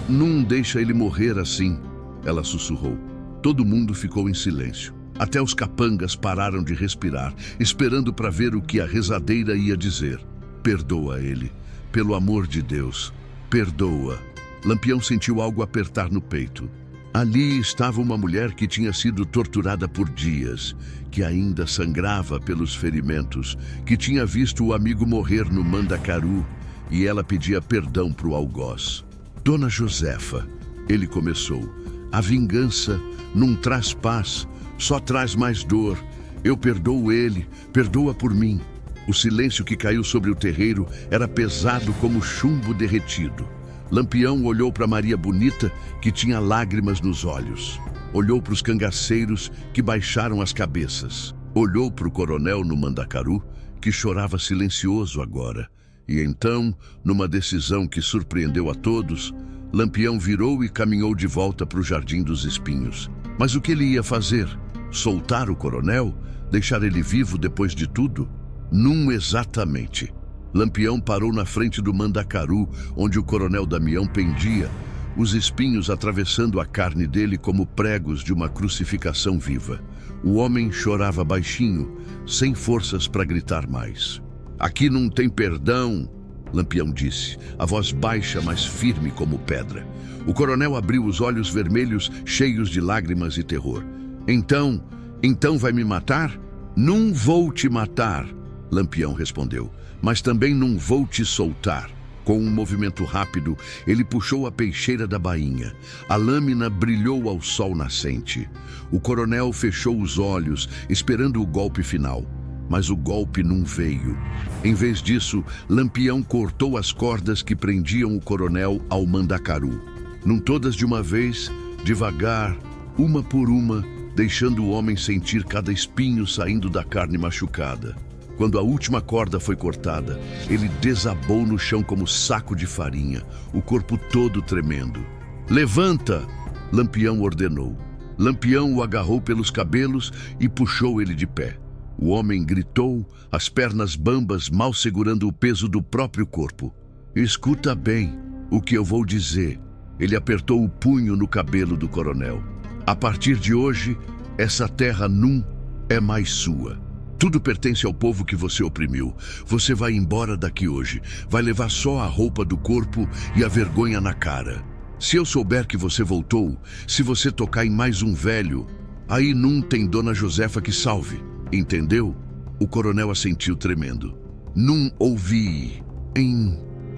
Não deixa ele morrer assim, ela sussurrou. Todo mundo ficou em silêncio. Até os capangas pararam de respirar, esperando para ver o que a rezadeira ia dizer. Perdoa ele. Pelo amor de Deus, perdoa. Lampião sentiu algo apertar no peito. Ali estava uma mulher que tinha sido torturada por dias, que ainda sangrava pelos ferimentos, que tinha visto o amigo morrer no Mandacaru, e ela pedia perdão para o algoz. Dona Josefa, ele começou, a vingança não traz paz, só traz mais dor. Eu perdoo ele, perdoa por mim. O silêncio que caiu sobre o terreiro era pesado como chumbo derretido. Lampião olhou para Maria Bonita, que tinha lágrimas nos olhos. Olhou para os cangaceiros, que baixaram as cabeças. Olhou para o coronel no Mandacaru, que chorava silencioso agora. E então, numa decisão que surpreendeu a todos, Lampião virou e caminhou de volta para o Jardim dos Espinhos. Mas o que ele ia fazer? Soltar o coronel? Deixar ele vivo depois de tudo? Não exatamente. Lampião parou na frente do Mandacaru, onde o coronel Damião pendia, os espinhos atravessando a carne dele como pregos de uma crucificação viva. O homem chorava baixinho, sem forças para gritar mais. Aqui não tem perdão, Lampião disse, a voz baixa, mas firme como pedra. O coronel abriu os olhos vermelhos, cheios de lágrimas e terror. Então vai me matar? Não vou te matar, Lampião respondeu. Mas também não vou te soltar. Com um movimento rápido, ele puxou a peixeira da bainha. A lâmina brilhou ao sol nascente. O coronel fechou os olhos, esperando o golpe final. Mas o golpe não veio. Em vez disso, Lampião cortou as cordas que prendiam o coronel ao Mandacaru. Não todas de uma vez, devagar, uma por uma, deixando o homem sentir cada espinho saindo da carne machucada. Quando a última corda foi cortada, ele desabou no chão como saco de farinha, o corpo todo tremendo. Levanta! Lampião ordenou. Lampião o agarrou pelos cabelos e puxou ele de pé. O homem gritou, as pernas bambas mal segurando o peso do próprio corpo. Escuta bem o que eu vou dizer. Ele apertou o punho no cabelo do coronel. A partir de hoje, essa terra não é mais sua. Tudo pertence ao povo que você oprimiu. Você vai embora daqui hoje. Vai levar só a roupa do corpo e a vergonha na cara. Se eu souber que você voltou, se você tocar em mais um velho, aí não tem Dona Josefa que salve. Entendeu? O coronel assentiu tremendo. Não ouvi.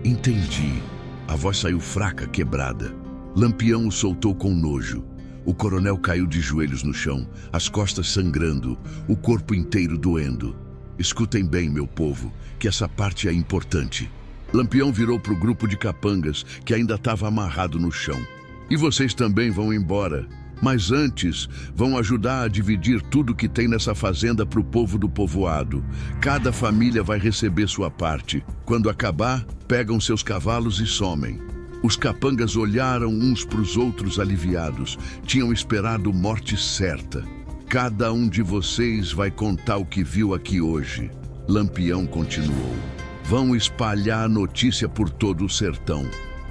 Entendi. A voz saiu fraca, quebrada. Lampião o soltou com nojo. O coronel caiu de joelhos no chão, as costas sangrando, o corpo inteiro doendo. Escutem bem, meu povo, que essa parte é importante. Lampião virou para o grupo de capangas, que ainda estava amarrado no chão. E vocês também vão embora. Mas antes, vão ajudar a dividir tudo que tem nessa fazenda para o povo do povoado. Cada família vai receber sua parte. Quando acabar, pegam seus cavalos e somem. Os capangas olharam uns para os outros aliviados. Tinham esperado morte certa. Cada um de vocês vai contar o que viu aqui hoje. Lampião continuou. Vão espalhar a notícia por todo o sertão.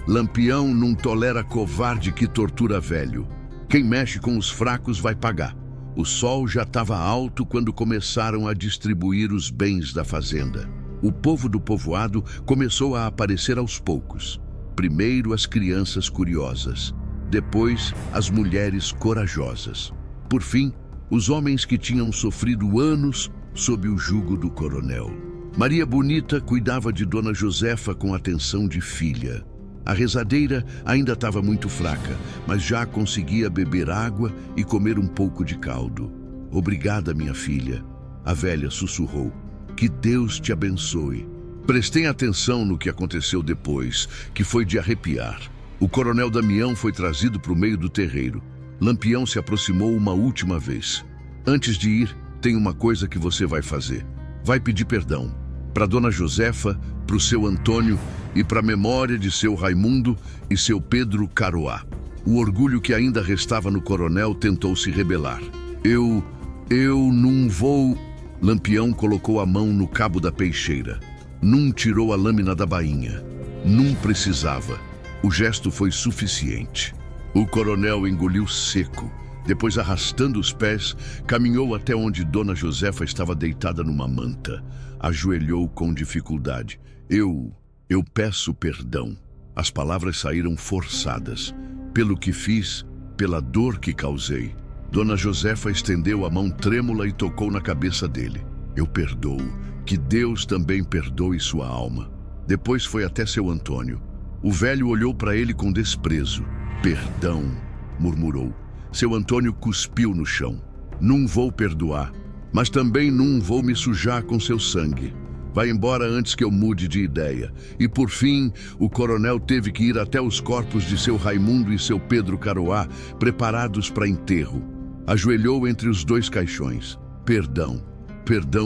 Lampião não tolera covarde que tortura velho. Quem mexe com os fracos vai pagar. O sol já estava alto quando começaram a distribuir os bens da fazenda. O povo do povoado começou a aparecer aos poucos. Primeiro as crianças curiosas, depois as mulheres corajosas. Por fim, os homens que tinham sofrido anos sob o jugo do coronel. Maria Bonita cuidava de Dona Josefa com atenção de filha. A rezadeira ainda estava muito fraca, mas já conseguia beber água e comer um pouco de caldo. Obrigada, minha filha, a velha sussurrou. Que Deus te abençoe. Prestem atenção no que aconteceu depois, que foi de arrepiar. O coronel Damião foi trazido para o meio do terreiro. Lampião se aproximou uma última vez. Antes de ir, tem uma coisa que você vai fazer. Vai pedir perdão. Para Dona Josefa, para o seu Antônio e para a memória de seu Raimundo e seu Pedro Caroá. O orgulho que ainda restava no coronel tentou se rebelar. Eu não vou... Lampião colocou a mão no cabo da peixeira. Num tirou a lâmina da bainha. Num precisava. O gesto foi suficiente. O coronel engoliu seco. Depois, arrastando os pés, caminhou até onde Dona Josefa estava deitada numa manta. Ajoelhou com dificuldade. Eu peço perdão. As palavras saíram forçadas. Pelo que fiz, pela dor que causei. Dona Josefa estendeu a mão trêmula e tocou na cabeça dele. Eu perdoo. Que Deus também perdoe sua alma. Depois foi até seu Antônio. O velho olhou para ele com desprezo. Perdão, murmurou. Seu Antônio cuspiu no chão. Não vou perdoar, mas também não vou me sujar com seu sangue. Vai embora antes que eu mude de ideia. E por fim, o coronel teve que ir até os corpos de seu Raimundo e seu Pedro Caroá, preparados para enterro. Ajoelhou entre os dois caixões. Perdão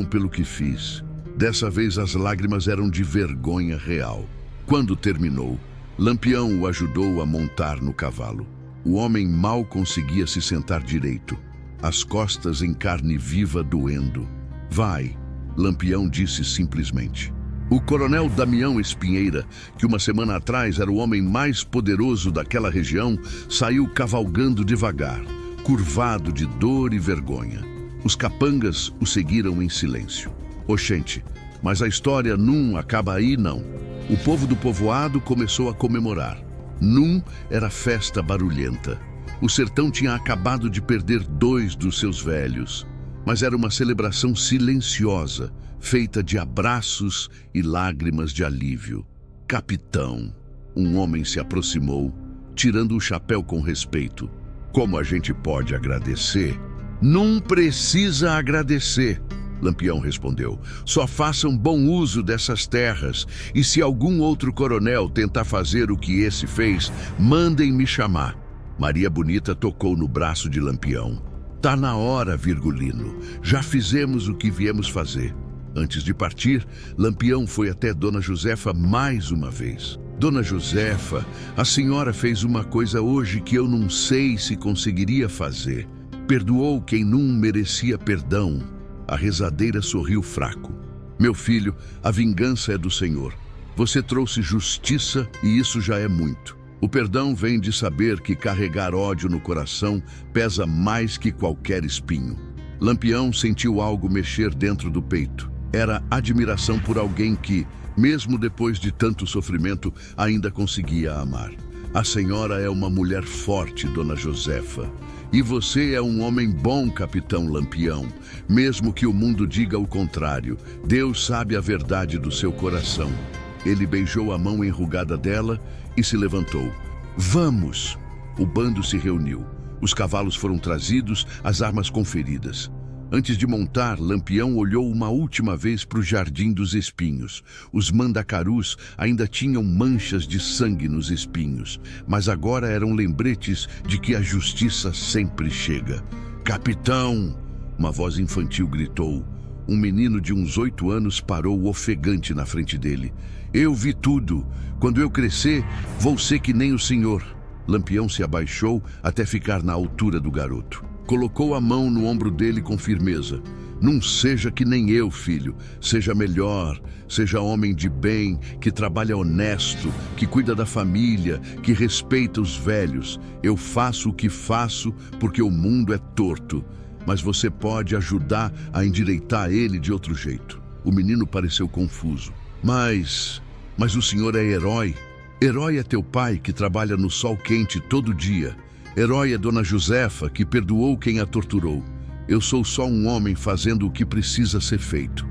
pelo que fiz. Dessa vez as lágrimas eram de vergonha real. Quando terminou, Lampião o ajudou a montar no cavalo. O homem mal conseguia se sentar direito, as costas em carne viva doendo. Vai, Lampião disse simplesmente. O coronel Damião Espinheira, que uma semana atrás era o homem mais poderoso daquela região, saiu cavalgando devagar, curvado de dor e vergonha. Os capangas o seguiram em silêncio. Oxente, mas a história não acaba aí, não. O povo do povoado começou a comemorar. Num era festa barulhenta. O sertão tinha acabado de perder 2 dos seus velhos, mas era uma celebração silenciosa, feita de abraços e lágrimas de alívio. Capitão, um homem se aproximou, tirando o chapéu com respeito. Como a gente pode agradecer? Não precisa agradecer, Lampião respondeu. Só façam bom uso dessas terras, e se algum outro coronel tentar fazer o que esse fez, mandem me chamar. Maria Bonita tocou no braço de Lampião. Tá na hora, Virgulino. Já fizemos o que viemos fazer. Antes de partir, Lampião foi até Dona Josefa mais uma vez. Dona Josefa, a senhora fez uma coisa hoje que eu não sei se conseguiria fazer. Perdoou quem não merecia perdão. A rezadeira sorriu fraco. Meu filho, a vingança é do Senhor. Você trouxe justiça e isso já é muito. O perdão vem de saber que carregar ódio no coração pesa mais que qualquer espinho. Lampião sentiu algo mexer dentro do peito. Era admiração por alguém que, mesmo depois de tanto sofrimento, ainda conseguia amar. A senhora é uma mulher forte, Dona Josefa. E você é um homem bom, Capitão Lampião. Mesmo que o mundo diga o contrário, Deus sabe a verdade do seu coração. Ele beijou a mão enrugada dela e se levantou. Vamos! O bando se reuniu. Os cavalos foram trazidos, as armas conferidas. Antes de montar, Lampião olhou uma última vez para o Jardim dos Espinhos. Os mandacarus ainda tinham manchas de sangue nos espinhos, mas agora eram lembretes de que a justiça sempre chega. Capitão! Uma voz infantil gritou. Um menino de uns 8 anos parou ofegante na frente dele. Eu vi tudo. Quando eu crescer, vou ser que nem o senhor. Lampião se abaixou até ficar na altura do garoto. Colocou a mão no ombro dele com firmeza. Não seja que nem eu, filho. Seja melhor, seja homem de bem, que trabalha honesto, que cuida da família, que respeita os velhos. Eu faço o que faço porque o mundo é torto, mas você pode ajudar a endireitar ele de outro jeito. O menino pareceu confuso. Mas o senhor é herói? Herói é teu pai que trabalha no sol quente todo dia. Herói é Dona Josefa, que perdoou quem a torturou. Eu sou só um homem fazendo o que precisa ser feito.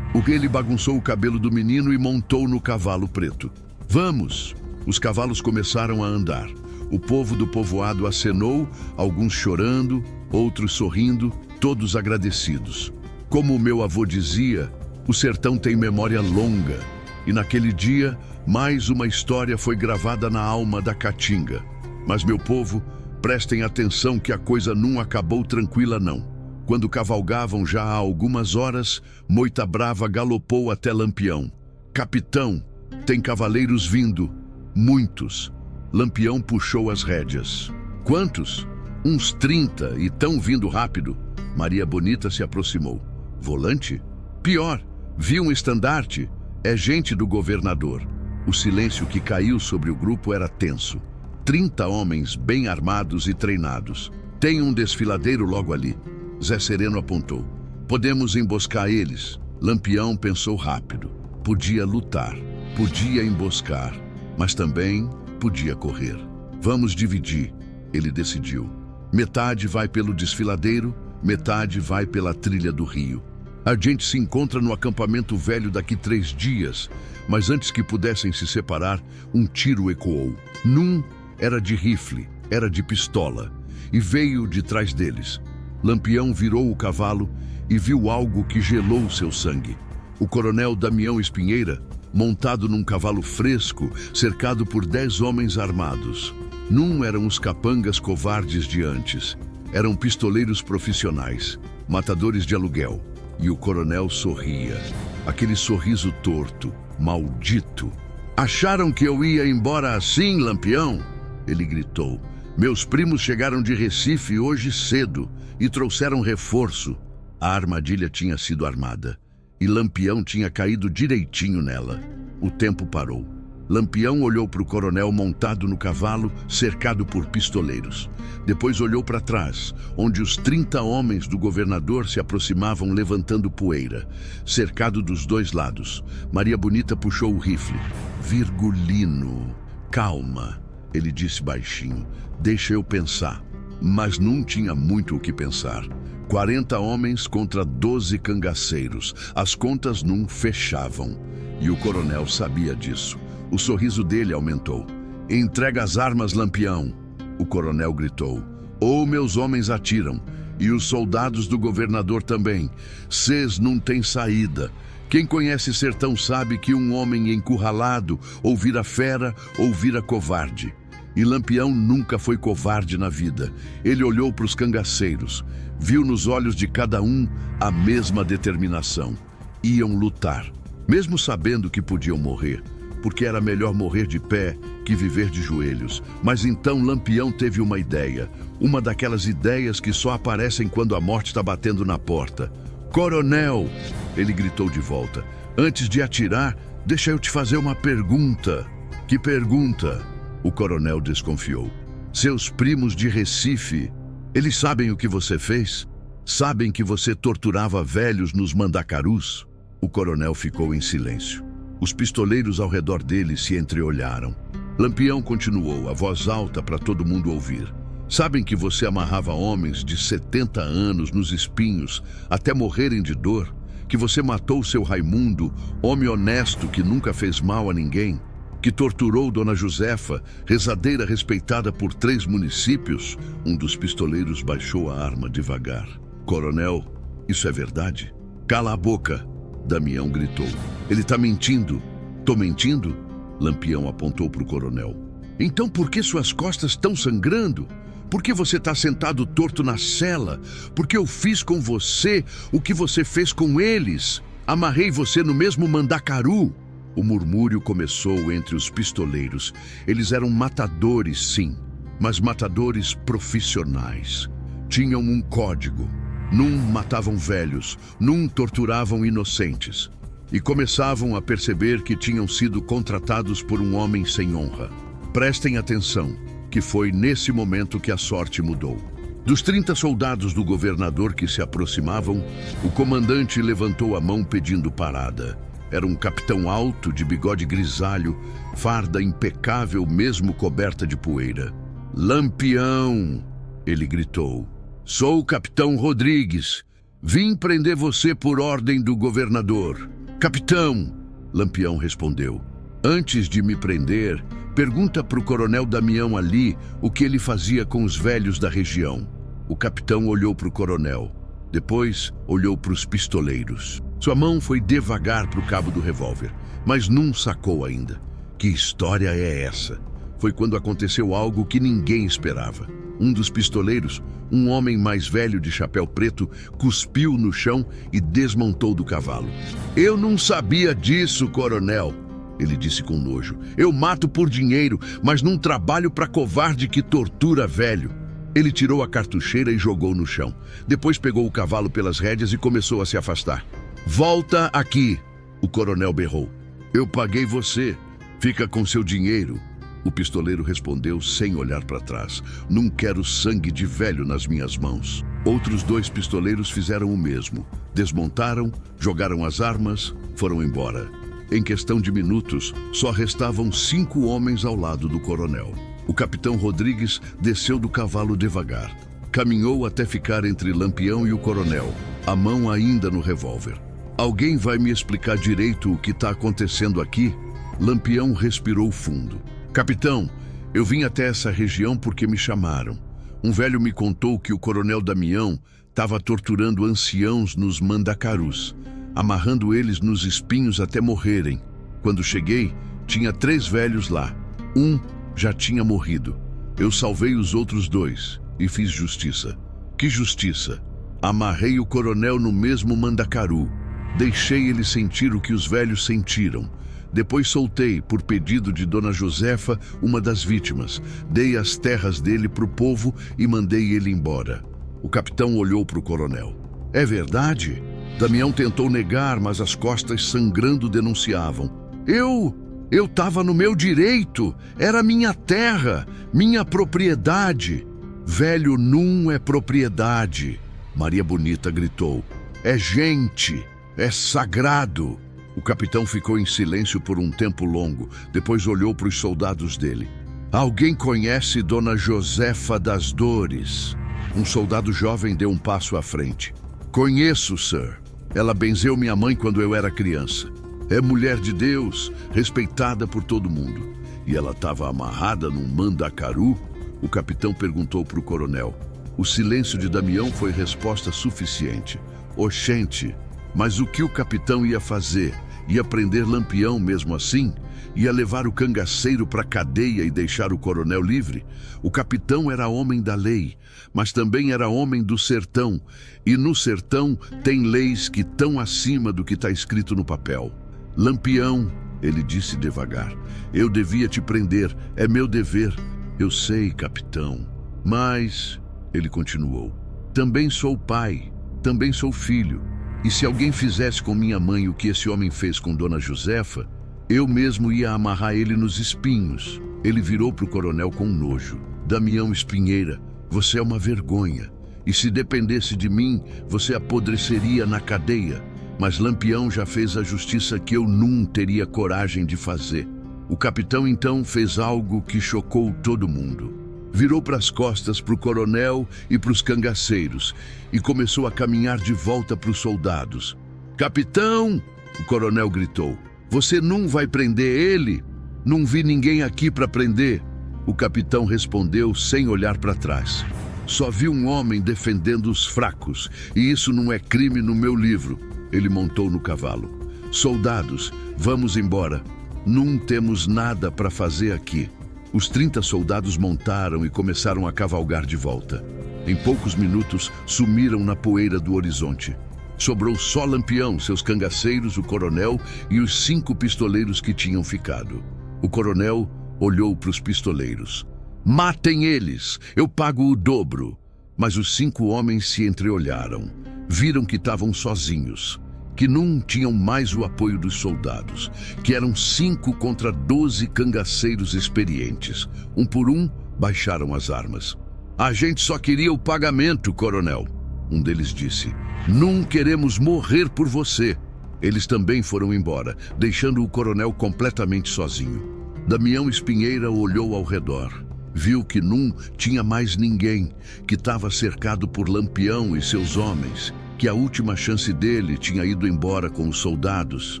Ele bagunçou o cabelo do menino e montou no cavalo preto. Vamos! Os cavalos começaram a andar. O povo do povoado acenou, alguns chorando, outros sorrindo, todos agradecidos. Como o meu avô dizia, o sertão tem memória longa. E naquele dia, mais uma história foi gravada na alma da Caatinga. Mas, meu povo, prestem atenção que a coisa não acabou tranquila, não. Quando cavalgavam já há algumas horas, Moita Brava galopou até Lampião. Capitão, tem cavaleiros vindo. Muitos. Lampião puxou as rédeas. Quantos? Uns 30 e tão vindo rápido. Maria Bonita se aproximou. Volante? Pior, vi um estandarte. É gente do governador. O silêncio que caiu sobre o grupo era tenso. 30 homens bem armados e treinados. Tem um desfiladeiro logo ali. Zé Sereno apontou. Podemos emboscar eles. Lampião pensou rápido. Podia lutar, podia emboscar, mas também podia correr. Vamos dividir, ele decidiu. Metade vai pelo desfiladeiro, metade vai pela trilha do rio. A gente se encontra no acampamento velho daqui 3 dias, mas antes que pudessem se separar, um tiro ecoou. Num era de rifle, era de pistola, e veio de trás deles. Lampião virou o cavalo e viu algo que gelou seu sangue. O coronel Damião Espinheira, montado num cavalo fresco, cercado por 10 homens armados. Num eram os capangas covardes de antes. Eram pistoleiros profissionais, matadores de aluguel. E o coronel sorria. Aquele sorriso torto, maldito. Acharam que eu ia embora assim, Lampião? Ele gritou. Meus primos chegaram de Recife hoje cedo e trouxeram reforço. A armadilha tinha sido armada e Lampião tinha caído direitinho nela. O tempo parou. Lampião olhou para o coronel montado no cavalo, cercado por pistoleiros. Depois olhou para trás, onde os 30 homens do governador se aproximavam levantando poeira, cercado dos 2 lados. Maria Bonita puxou o rifle. Virgulino, calma, ele disse baixinho. Deixa eu pensar. Mas não tinha muito o que pensar. 40 homens contra 12 cangaceiros. As contas não fechavam. E o coronel sabia disso. O sorriso dele aumentou. Entrega as armas, Lampião. O coronel gritou. Ou meus homens atiram. E os soldados do governador também. Cês não têm saída. Quem conhece sertão sabe que um homem encurralado ou vira fera ou vira covarde. E Lampião nunca foi covarde na vida. Ele olhou para os cangaceiros. Viu nos olhos de cada um a mesma determinação. Iam lutar, mesmo sabendo que podiam morrer, porque era melhor morrer de pé que viver de joelhos. Mas então Lampião teve uma ideia. Uma daquelas ideias que só aparecem quando a morte está batendo na porta. Coronel! Ele gritou de volta. Antes de atirar, deixa eu te fazer uma pergunta. Que pergunta? O coronel desconfiou. Seus primos de Recife, eles sabem o que você fez? Sabem que você torturava velhos nos mandacarus? O coronel ficou em silêncio. Os pistoleiros ao redor dele se entreolharam. Lampião continuou, a voz alta para todo mundo ouvir. Sabem que você amarrava homens de 70 anos nos espinhos até morrerem de dor? Que você matou seu Raimundo, homem honesto que nunca fez mal a ninguém? Que torturou Dona Josefa, rezadeira respeitada por 3 municípios? Um dos pistoleiros baixou a arma devagar. Coronel, isso é verdade? Cala a boca, Damião gritou. Ele está mentindo. Tô mentindo? Lampião apontou para o coronel. Então por que suas costas estão sangrando? Por que você está sentado torto na cela? Porque eu fiz com você o que você fez com eles. Amarrei você no mesmo mandacaru. O murmúrio começou entre os pistoleiros. Eles eram matadores, sim, mas matadores profissionais. Tinham um código. Num matavam velhos, num torturavam inocentes. E começavam a perceber que tinham sido contratados por um homem sem honra. Prestem atenção, que foi nesse momento que a sorte mudou. Dos 30 soldados do governador que se aproximavam, o comandante levantou a mão pedindo parada. Era um capitão alto, de bigode grisalho, farda impecável mesmo coberta de poeira. Lampião, ele gritou. Sou o capitão Rodrigues. Vim prender você por ordem do governador. Capitão, Lampião respondeu. Antes de me prender, Pergunta para o coronel Damião ali o que ele fazia com os velhos da região. O capitão olhou para o coronel. Depois, olhou para os pistoleiros. Sua mão foi devagar para o cabo do revólver, mas não sacou ainda. Que história é essa? Foi quando aconteceu algo que ninguém esperava. Um dos pistoleiros, um homem mais velho de chapéu preto, cuspiu no chão e desmontou do cavalo. Eu não sabia disso, coronel, ele disse com nojo. Eu mato por dinheiro, mas não trabalho para covarde que tortura velho. Ele tirou a cartucheira e jogou no chão. Depois pegou o cavalo pelas rédeas e começou a se afastar. Volta aqui, o coronel berrou. Eu paguei você. Fica com seu dinheiro. O pistoleiro respondeu sem olhar para trás. Não quero sangue de velho nas minhas mãos. Outros 2 pistoleiros fizeram o mesmo. Desmontaram, jogaram as armas, foram embora. Em questão de minutos, só restavam 5 homens ao lado do coronel. O capitão Rodrigues desceu do cavalo devagar. Caminhou até ficar entre Lampião e o coronel, a mão ainda no revólver. Alguém vai me explicar direito o que está acontecendo aqui? Lampião respirou fundo. Capitão, eu vim até essa região porque me chamaram. Um velho me contou que o coronel Damião estava torturando anciãos nos mandacarus, amarrando eles nos espinhos até morrerem. Quando cheguei, tinha 3 velhos lá. Um já tinha morrido. Eu salvei os outros 2 e fiz justiça. Que justiça? Amarrei o coronel no mesmo mandacaru. Deixei ele sentir o que os velhos sentiram. Depois soltei, por pedido de Dona Josefa, uma das vítimas. Dei as terras dele para o povo e mandei ele embora. O capitão olhou para o coronel. É verdade? Damião tentou negar, mas as costas sangrando denunciavam. Eu estava no meu direito. Era minha terra, minha propriedade. Velho não é propriedade. Maria Bonita gritou. É gente, é sagrado. O capitão ficou em silêncio por um tempo longo, depois olhou para os soldados dele. Alguém conhece Dona Josefa das Dores? Um soldado jovem deu um passo à frente. Conheço, sir. Ela benzeu minha mãe quando eu era criança. É mulher de Deus, respeitada por todo mundo. E ela estava amarrada num mandacaru? O capitão perguntou para o coronel. O silêncio de Damião foi resposta suficiente. Oxente, mas o que o capitão ia fazer? Ia prender Lampião mesmo assim? Ia levar o cangaceiro para a cadeia e deixar o coronel livre? O capitão era homem da lei, mas também era homem do sertão. E no sertão tem leis que estão acima do que está escrito no papel. Lampião, ele disse devagar, eu devia te prender, é meu dever. Eu sei, capitão, mas, ele continuou, também sou pai, também sou filho. E se alguém fizesse com minha mãe o que esse homem fez com Dona Josefa, eu mesmo ia amarrar ele nos espinhos. Ele virou para o coronel com nojo. Damião Espinheira, você é uma vergonha. E se dependesse de mim, você apodreceria na cadeia. Mas Lampião já fez a justiça que eu não teria coragem de fazer. O capitão então fez algo que chocou todo mundo. Virou para as costas para o coronel e para os cangaceiros e começou a caminhar de volta para os soldados. Capitão, o coronel gritou, você não vai prender ele? Não vi ninguém aqui para prender. O capitão respondeu sem olhar para trás. Só vi um homem defendendo os fracos e isso não é crime no meu livro. Ele montou no cavalo. Soldados, vamos embora. Não temos nada para fazer aqui. Os 30 soldados montaram e começaram a cavalgar de volta. Em poucos minutos, sumiram na poeira do horizonte. Sobrou só Lampião, seus cangaceiros, o coronel e os 5 pistoleiros que tinham ficado. O coronel olhou para os pistoleiros. Matem eles, eu pago o dobro. Mas os 5 homens se entreolharam. Viram que estavam sozinhos, que não tinham mais o apoio dos soldados, que eram 5 contra 12 cangaceiros experientes. Um por um, baixaram as armas. A gente só queria o pagamento, coronel. Um deles disse. Não queremos morrer por você. Eles também foram embora, deixando o coronel completamente sozinho. Damião Espinheira olhou ao redor. Viu que não tinha mais ninguém, que estava cercado por Lampião e seus homens, que a última chance dele tinha ido embora com os soldados.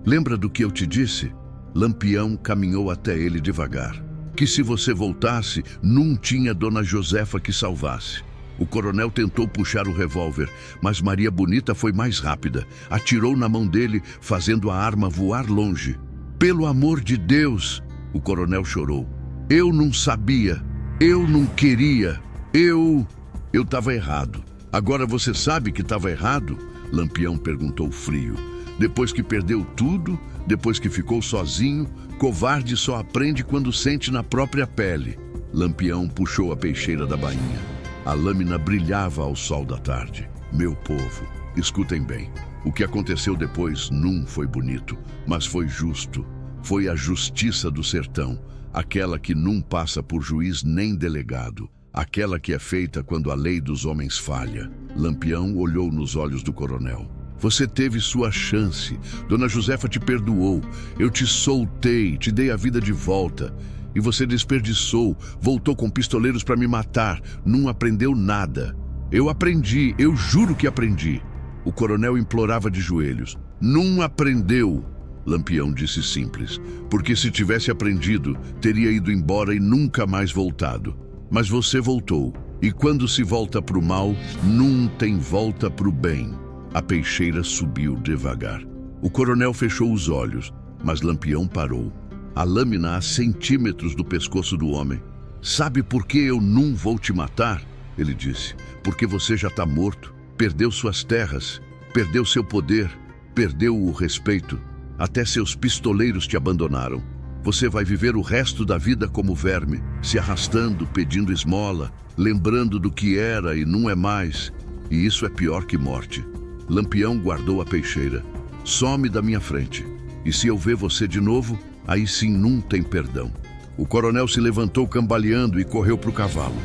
Lembra do que eu te disse? Lampião caminhou até ele devagar. que se você voltasse, não tinha Dona Josefa que salvasse. O coronel tentou puxar o revólver, mas Maria Bonita foi mais rápida. Atirou na mão dele, fazendo a arma voar longe. Pelo amor de Deus, o coronel chorou. Eu não sabia, eu não queria, eu estava errado. Agora você sabe que estava errado? Lampião perguntou frio. Depois que perdeu tudo, depois que ficou sozinho, covarde só aprende quando sente na própria pele. Lampião puxou a peixeira da bainha. A lâmina brilhava ao sol da tarde. Meu povo, escutem bem. O que aconteceu depois não foi bonito, mas foi justo. Foi a justiça do sertão, aquela que não passa por juiz nem delegado, aquela que é feita quando a lei dos homens falha. Lampião olhou nos olhos do coronel. Você teve sua chance. Dona Josefa te perdoou. Eu te soltei, te dei a vida de volta. E você desperdiçou, voltou com pistoleiros para me matar. Não aprendeu nada. Eu aprendi, eu juro que aprendi. O coronel implorava de joelhos. Não aprendeu. Lampião disse simples. Porque se tivesse aprendido, teria ido embora e nunca mais voltado. Mas você voltou. E quando se volta para o mal, não tem volta para o bem. A peixeira subiu devagar. O coronel fechou os olhos, mas Lampião parou. A lâmina a centímetros do pescoço do homem. Sabe por que eu não vou te matar? Ele disse. Porque você já está morto. Perdeu suas terras. Perdeu seu poder. Perdeu o respeito. Até seus pistoleiros te abandonaram. Você vai viver o resto da vida como verme, se arrastando, pedindo esmola, lembrando do que era e não é mais. E isso é pior que morte. Lampião guardou a peixeira. Some da minha frente. E se eu ver você de novo, aí sim não tem perdão. O coronel se levantou cambaleando e correu para o cavalo.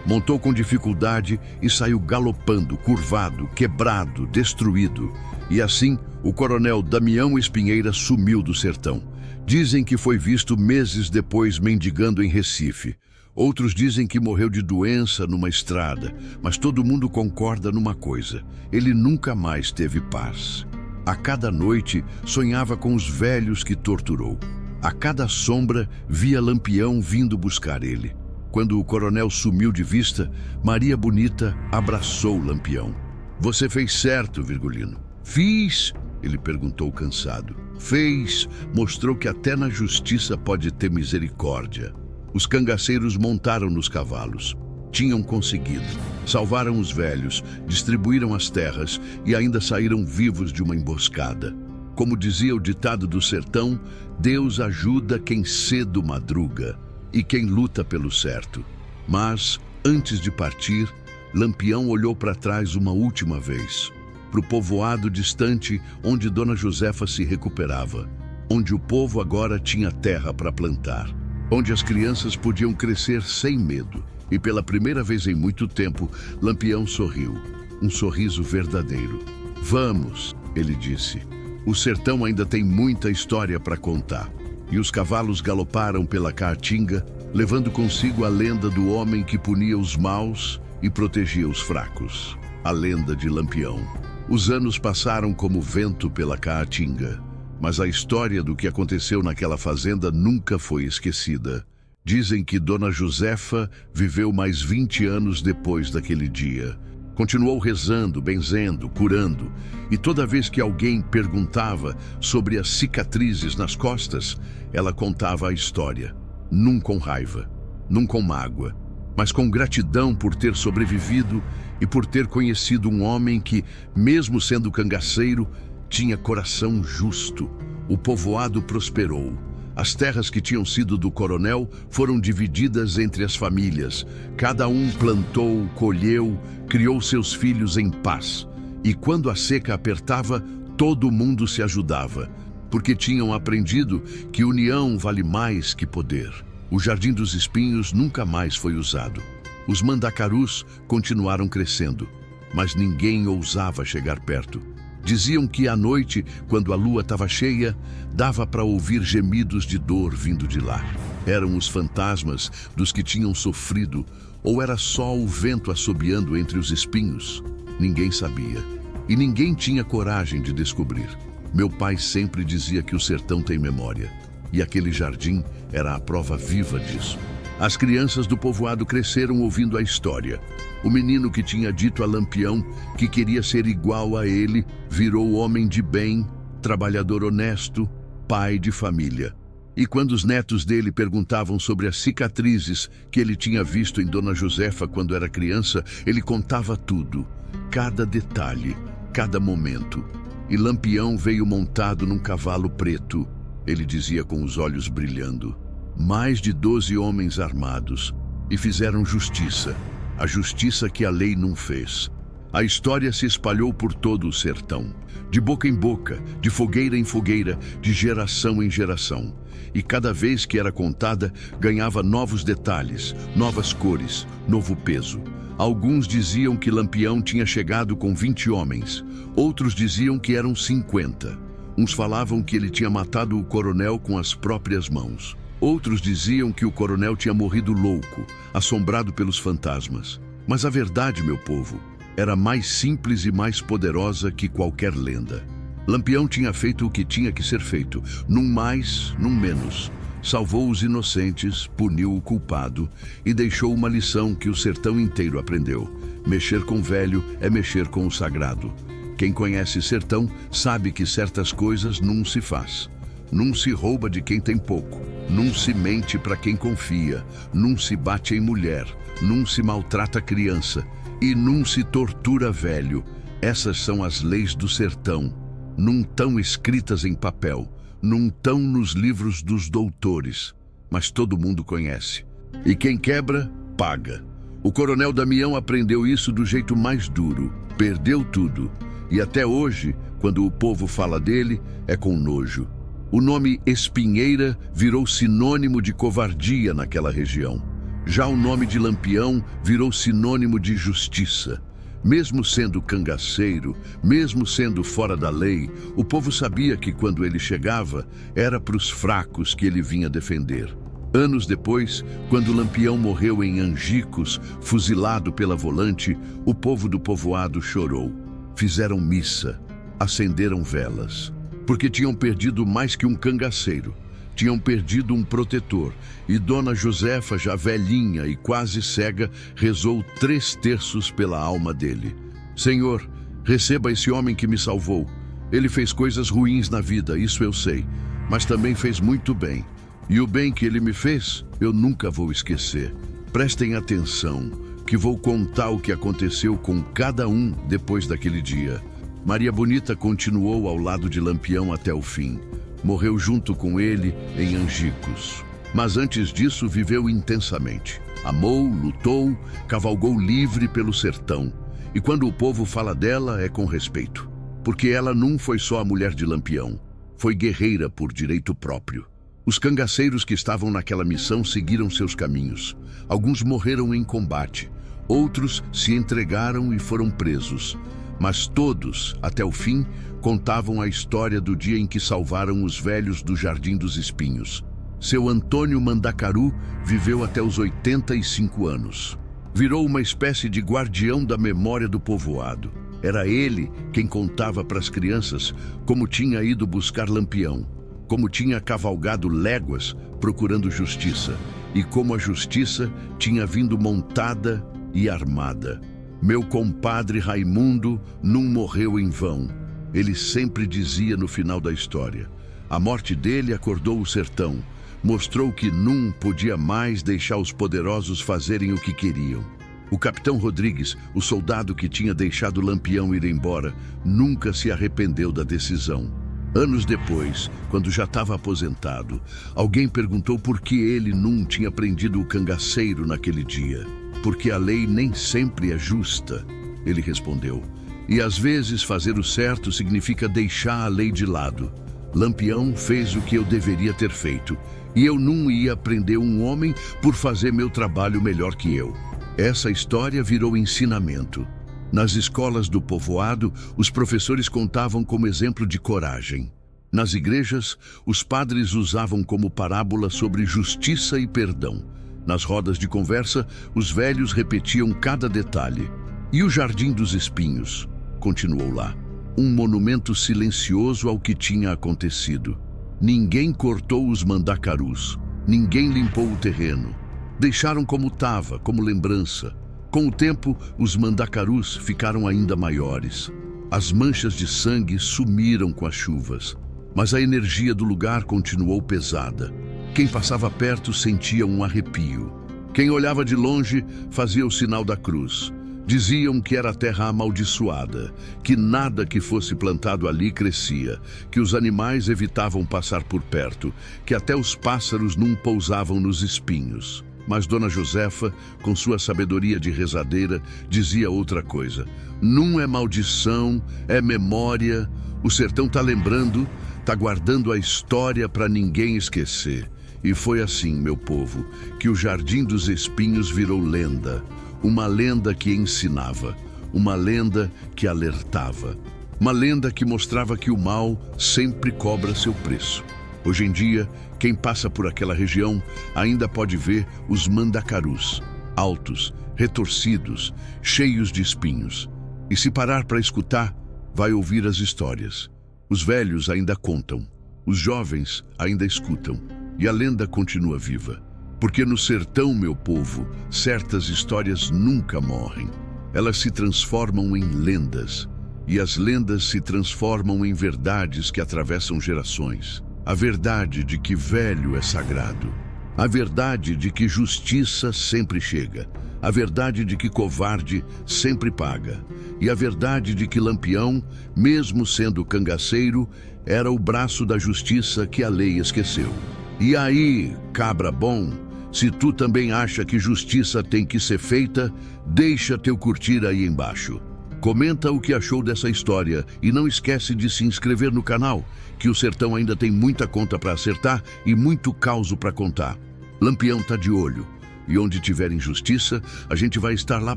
Montou com dificuldade e saiu galopando, curvado, quebrado, destruído. E assim, o coronel Damião Espinheira sumiu do sertão. Dizem que foi visto meses depois mendigando em Recife. Outros dizem que morreu de doença numa estrada, mas todo mundo concorda numa coisa: ele nunca mais teve paz. A cada noite, sonhava com os velhos que torturou. A cada sombra, via Lampião vindo buscar ele. Quando o coronel sumiu de vista, Maria Bonita abraçou Lampião. Você fez certo, Virgulino. Fiz, ele perguntou cansado. Fez, mostrou que até na justiça pode ter misericórdia. Os cangaceiros montaram nos cavalos. Tinham conseguido. Salvaram os velhos, distribuíram as terras e ainda saíram vivos de uma emboscada. Como dizia o ditado do sertão, Deus ajuda quem cedo madruga e quem luta pelo certo. Mas, antes de partir, Lampião olhou para trás uma última vez, para o povoado distante onde Dona Josefa se recuperava, onde o povo agora tinha terra para plantar, onde as crianças podiam crescer sem medo. E pela primeira vez em muito tempo, Lampião sorriu, um sorriso verdadeiro. Vamos, ele disse. O sertão ainda tem muita história para contar. E os cavalos galoparam pela caatinga, levando consigo a lenda do homem que punia os maus e protegia os fracos. A lenda de Lampião. Os anos passaram como vento pela caatinga, mas a história do que aconteceu naquela fazenda nunca foi esquecida. Dizem que Dona Josefa viveu mais 20 anos depois daquele dia. Continuou rezando, benzendo, curando, e toda vez que alguém perguntava sobre as cicatrizes nas costas, ela contava a história, não com raiva, não com mágoa, mas com gratidão por ter sobrevivido e por ter conhecido um homem que, mesmo sendo cangaceiro, tinha coração justo. O povoado prosperou. As terras que tinham sido do coronel foram divididas entre as famílias. Cada um plantou, colheu, criou seus filhos em paz. E quando a seca apertava, todo mundo se ajudava, porque tinham aprendido que união vale mais que poder. O Jardim dos Espinhos nunca mais foi usado. Os mandacarus continuaram crescendo, mas ninguém ousava chegar perto. Diziam que à noite, quando a lua estava cheia, dava para ouvir gemidos de dor vindo de lá. Eram os fantasmas dos que tinham sofrido, ou era só o vento assobiando entre os espinhos? Ninguém sabia, e ninguém tinha coragem de descobrir. Meu pai sempre dizia que o sertão tem memória. E aquele jardim era a prova viva disso. As crianças do povoado cresceram ouvindo a história. O menino que tinha dito a Lampião que queria ser igual a ele virou homem de bem, trabalhador honesto, pai de família. E quando os netos dele perguntavam sobre as cicatrizes que ele tinha visto em Dona Josefa quando era criança, ele contava tudo, cada detalhe, cada momento. E Lampião veio montado num cavalo preto, ele dizia com os olhos brilhando. Mais de 12 homens armados, e fizeram justiça, a justiça que a lei não fez. A história se espalhou por todo o sertão, de boca em boca, de fogueira em fogueira, de geração em geração. E cada vez que era contada, ganhava novos detalhes, novas cores, novo peso. Alguns diziam que Lampião tinha chegado com 20 homens, outros diziam que eram 50. Uns falavam que ele tinha matado o coronel com as próprias mãos. Outros diziam que o coronel tinha morrido louco, assombrado pelos fantasmas. Mas a verdade, meu povo, era mais simples e mais poderosa que qualquer lenda. Lampião tinha feito o que tinha que ser feito, num mais, num menos. Salvou os inocentes, puniu o culpado e deixou uma lição que o sertão inteiro aprendeu. Mexer com o velho é mexer com o sagrado. Quem conhece sertão sabe que certas coisas não se faz. Não se rouba de quem tem pouco, não se mente para quem confia, não se bate em mulher, não se maltrata criança e não se tortura velho. Essas são as leis do sertão, não tão escritas em papel, não tão nos livros dos doutores, mas todo mundo conhece. E quem quebra, paga. O coronel Damião aprendeu isso do jeito mais duro, perdeu tudo. E até hoje, quando o povo fala dele, é com nojo. O nome Espinheira virou sinônimo de covardia naquela região. Já o nome de Lampião virou sinônimo de justiça. Mesmo sendo cangaceiro, mesmo sendo fora da lei, o povo sabia que quando ele chegava, era para os fracos que ele vinha defender. Anos depois, quando Lampião morreu em Angicos, fuzilado pela Volante, o povo do povoado chorou. Fizeram missa, acenderam velas. Porque tinham perdido mais que um cangaceiro, tinham perdido um protetor, e Dona Josefa, já velhinha e quase cega, rezou 3/3 pela alma dele. Senhor, receba esse homem que me salvou. Ele fez coisas ruins na vida, isso eu sei, mas também fez muito bem. E o bem que ele me fez, eu nunca vou esquecer. Prestem atenção, que vou contar o que aconteceu com cada um depois daquele dia. Maria Bonita continuou ao lado de Lampião até o fim. Morreu junto com ele em Angicos. Mas antes disso viveu intensamente. Amou, lutou, cavalgou livre pelo sertão. E quando o povo fala dela é com respeito. Porque ela não foi só a mulher de Lampião. Foi guerreira por direito próprio. Os cangaceiros que estavam naquela missão seguiram seus caminhos. Alguns morreram em combate. Outros se entregaram e foram presos. Mas todos, até o fim, contavam a história do dia em que salvaram os velhos do Jardim dos Espinhos. Seu Antônio Mandacaru viveu até os 85 anos. Virou uma espécie de guardião da memória do povoado. Era ele quem contava para as crianças como tinha ido buscar Lampião, como tinha cavalgado léguas procurando justiça e como a justiça tinha vindo montada e armada. Meu compadre Raimundo não morreu em vão. Ele sempre dizia no final da história. A morte dele acordou o sertão, mostrou que não podia mais deixar os poderosos fazerem o que queriam. O capitão Rodrigues, o soldado que tinha deixado Lampião ir embora, nunca se arrependeu da decisão. Anos depois, quando já estava aposentado, alguém perguntou por que ele não tinha prendido o cangaceiro naquele dia. Porque a lei nem sempre é justa, ele respondeu. E às vezes fazer o certo significa deixar a lei de lado. Lampião fez o que eu deveria ter feito, e eu não ia prender um homem por fazer meu trabalho melhor que eu. Essa história virou ensinamento. Nas escolas do povoado, os professores contavam como exemplo de coragem. Nas igrejas, os padres usavam como parábola sobre justiça e perdão. Nas rodas de conversa, os velhos repetiam cada detalhe. E o Jardim dos Espinhos continuou lá, um monumento silencioso ao que tinha acontecido. Ninguém cortou os mandacarus, ninguém limpou o terreno. Deixaram como estava, como lembrança. Com o tempo, os mandacarus ficaram ainda maiores. As manchas de sangue sumiram com as chuvas, mas a energia do lugar continuou pesada. Quem passava perto sentia um arrepio. Quem olhava de longe fazia o sinal da cruz. Diziam que era terra amaldiçoada, que nada que fosse plantado ali crescia, que os animais evitavam passar por perto, que até os pássaros não pousavam nos espinhos. Mas Dona Josefa, com sua sabedoria de rezadeira, dizia outra coisa. Não é maldição, é memória. O sertão tá lembrando, tá guardando a história para ninguém esquecer. E foi assim, meu povo, que o Jardim dos Espinhos virou lenda. Uma lenda que ensinava, uma lenda que alertava, uma lenda que mostrava que o mal sempre cobra seu preço. Hoje em dia, quem passa por aquela região ainda pode ver os mandacarus, altos, retorcidos, cheios de espinhos. E se parar para escutar, vai ouvir as histórias. Os velhos ainda contam, os jovens ainda escutam, e a lenda continua viva. Porque no sertão, meu povo, certas histórias nunca morrem. Elas se transformam em lendas, e as lendas se transformam em verdades que atravessam gerações. A verdade de que velho é sagrado. A verdade de que justiça sempre chega. A verdade de que covarde sempre paga. E a verdade de que Lampião, mesmo sendo cangaceiro, era o braço da justiça que a lei esqueceu. E aí, cabra bom, se tu também acha que justiça tem que ser feita, deixa teu curtir aí embaixo. Comenta o que achou dessa história e não esquece de se inscrever no canal, que o sertão ainda tem muita conta para acertar e muito causo para contar. Lampião tá de olho, e onde tiver injustiça, a gente vai estar lá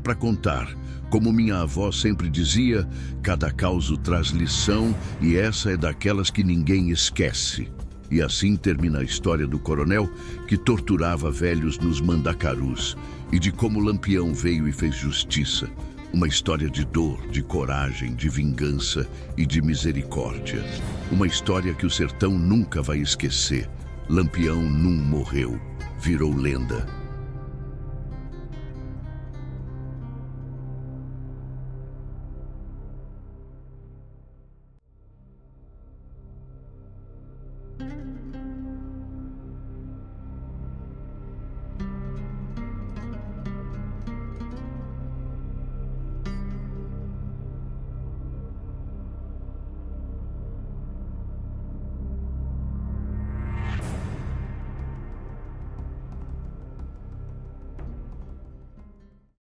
para contar. Como minha avó sempre dizia, cada causo traz lição e essa é daquelas que ninguém esquece. E assim termina a história do coronel que torturava velhos nos mandacarus e de como Lampião veio e fez justiça. Uma história de dor, de coragem, de vingança e de misericórdia. Uma história que o sertão nunca vai esquecer. Lampião não morreu, virou lenda.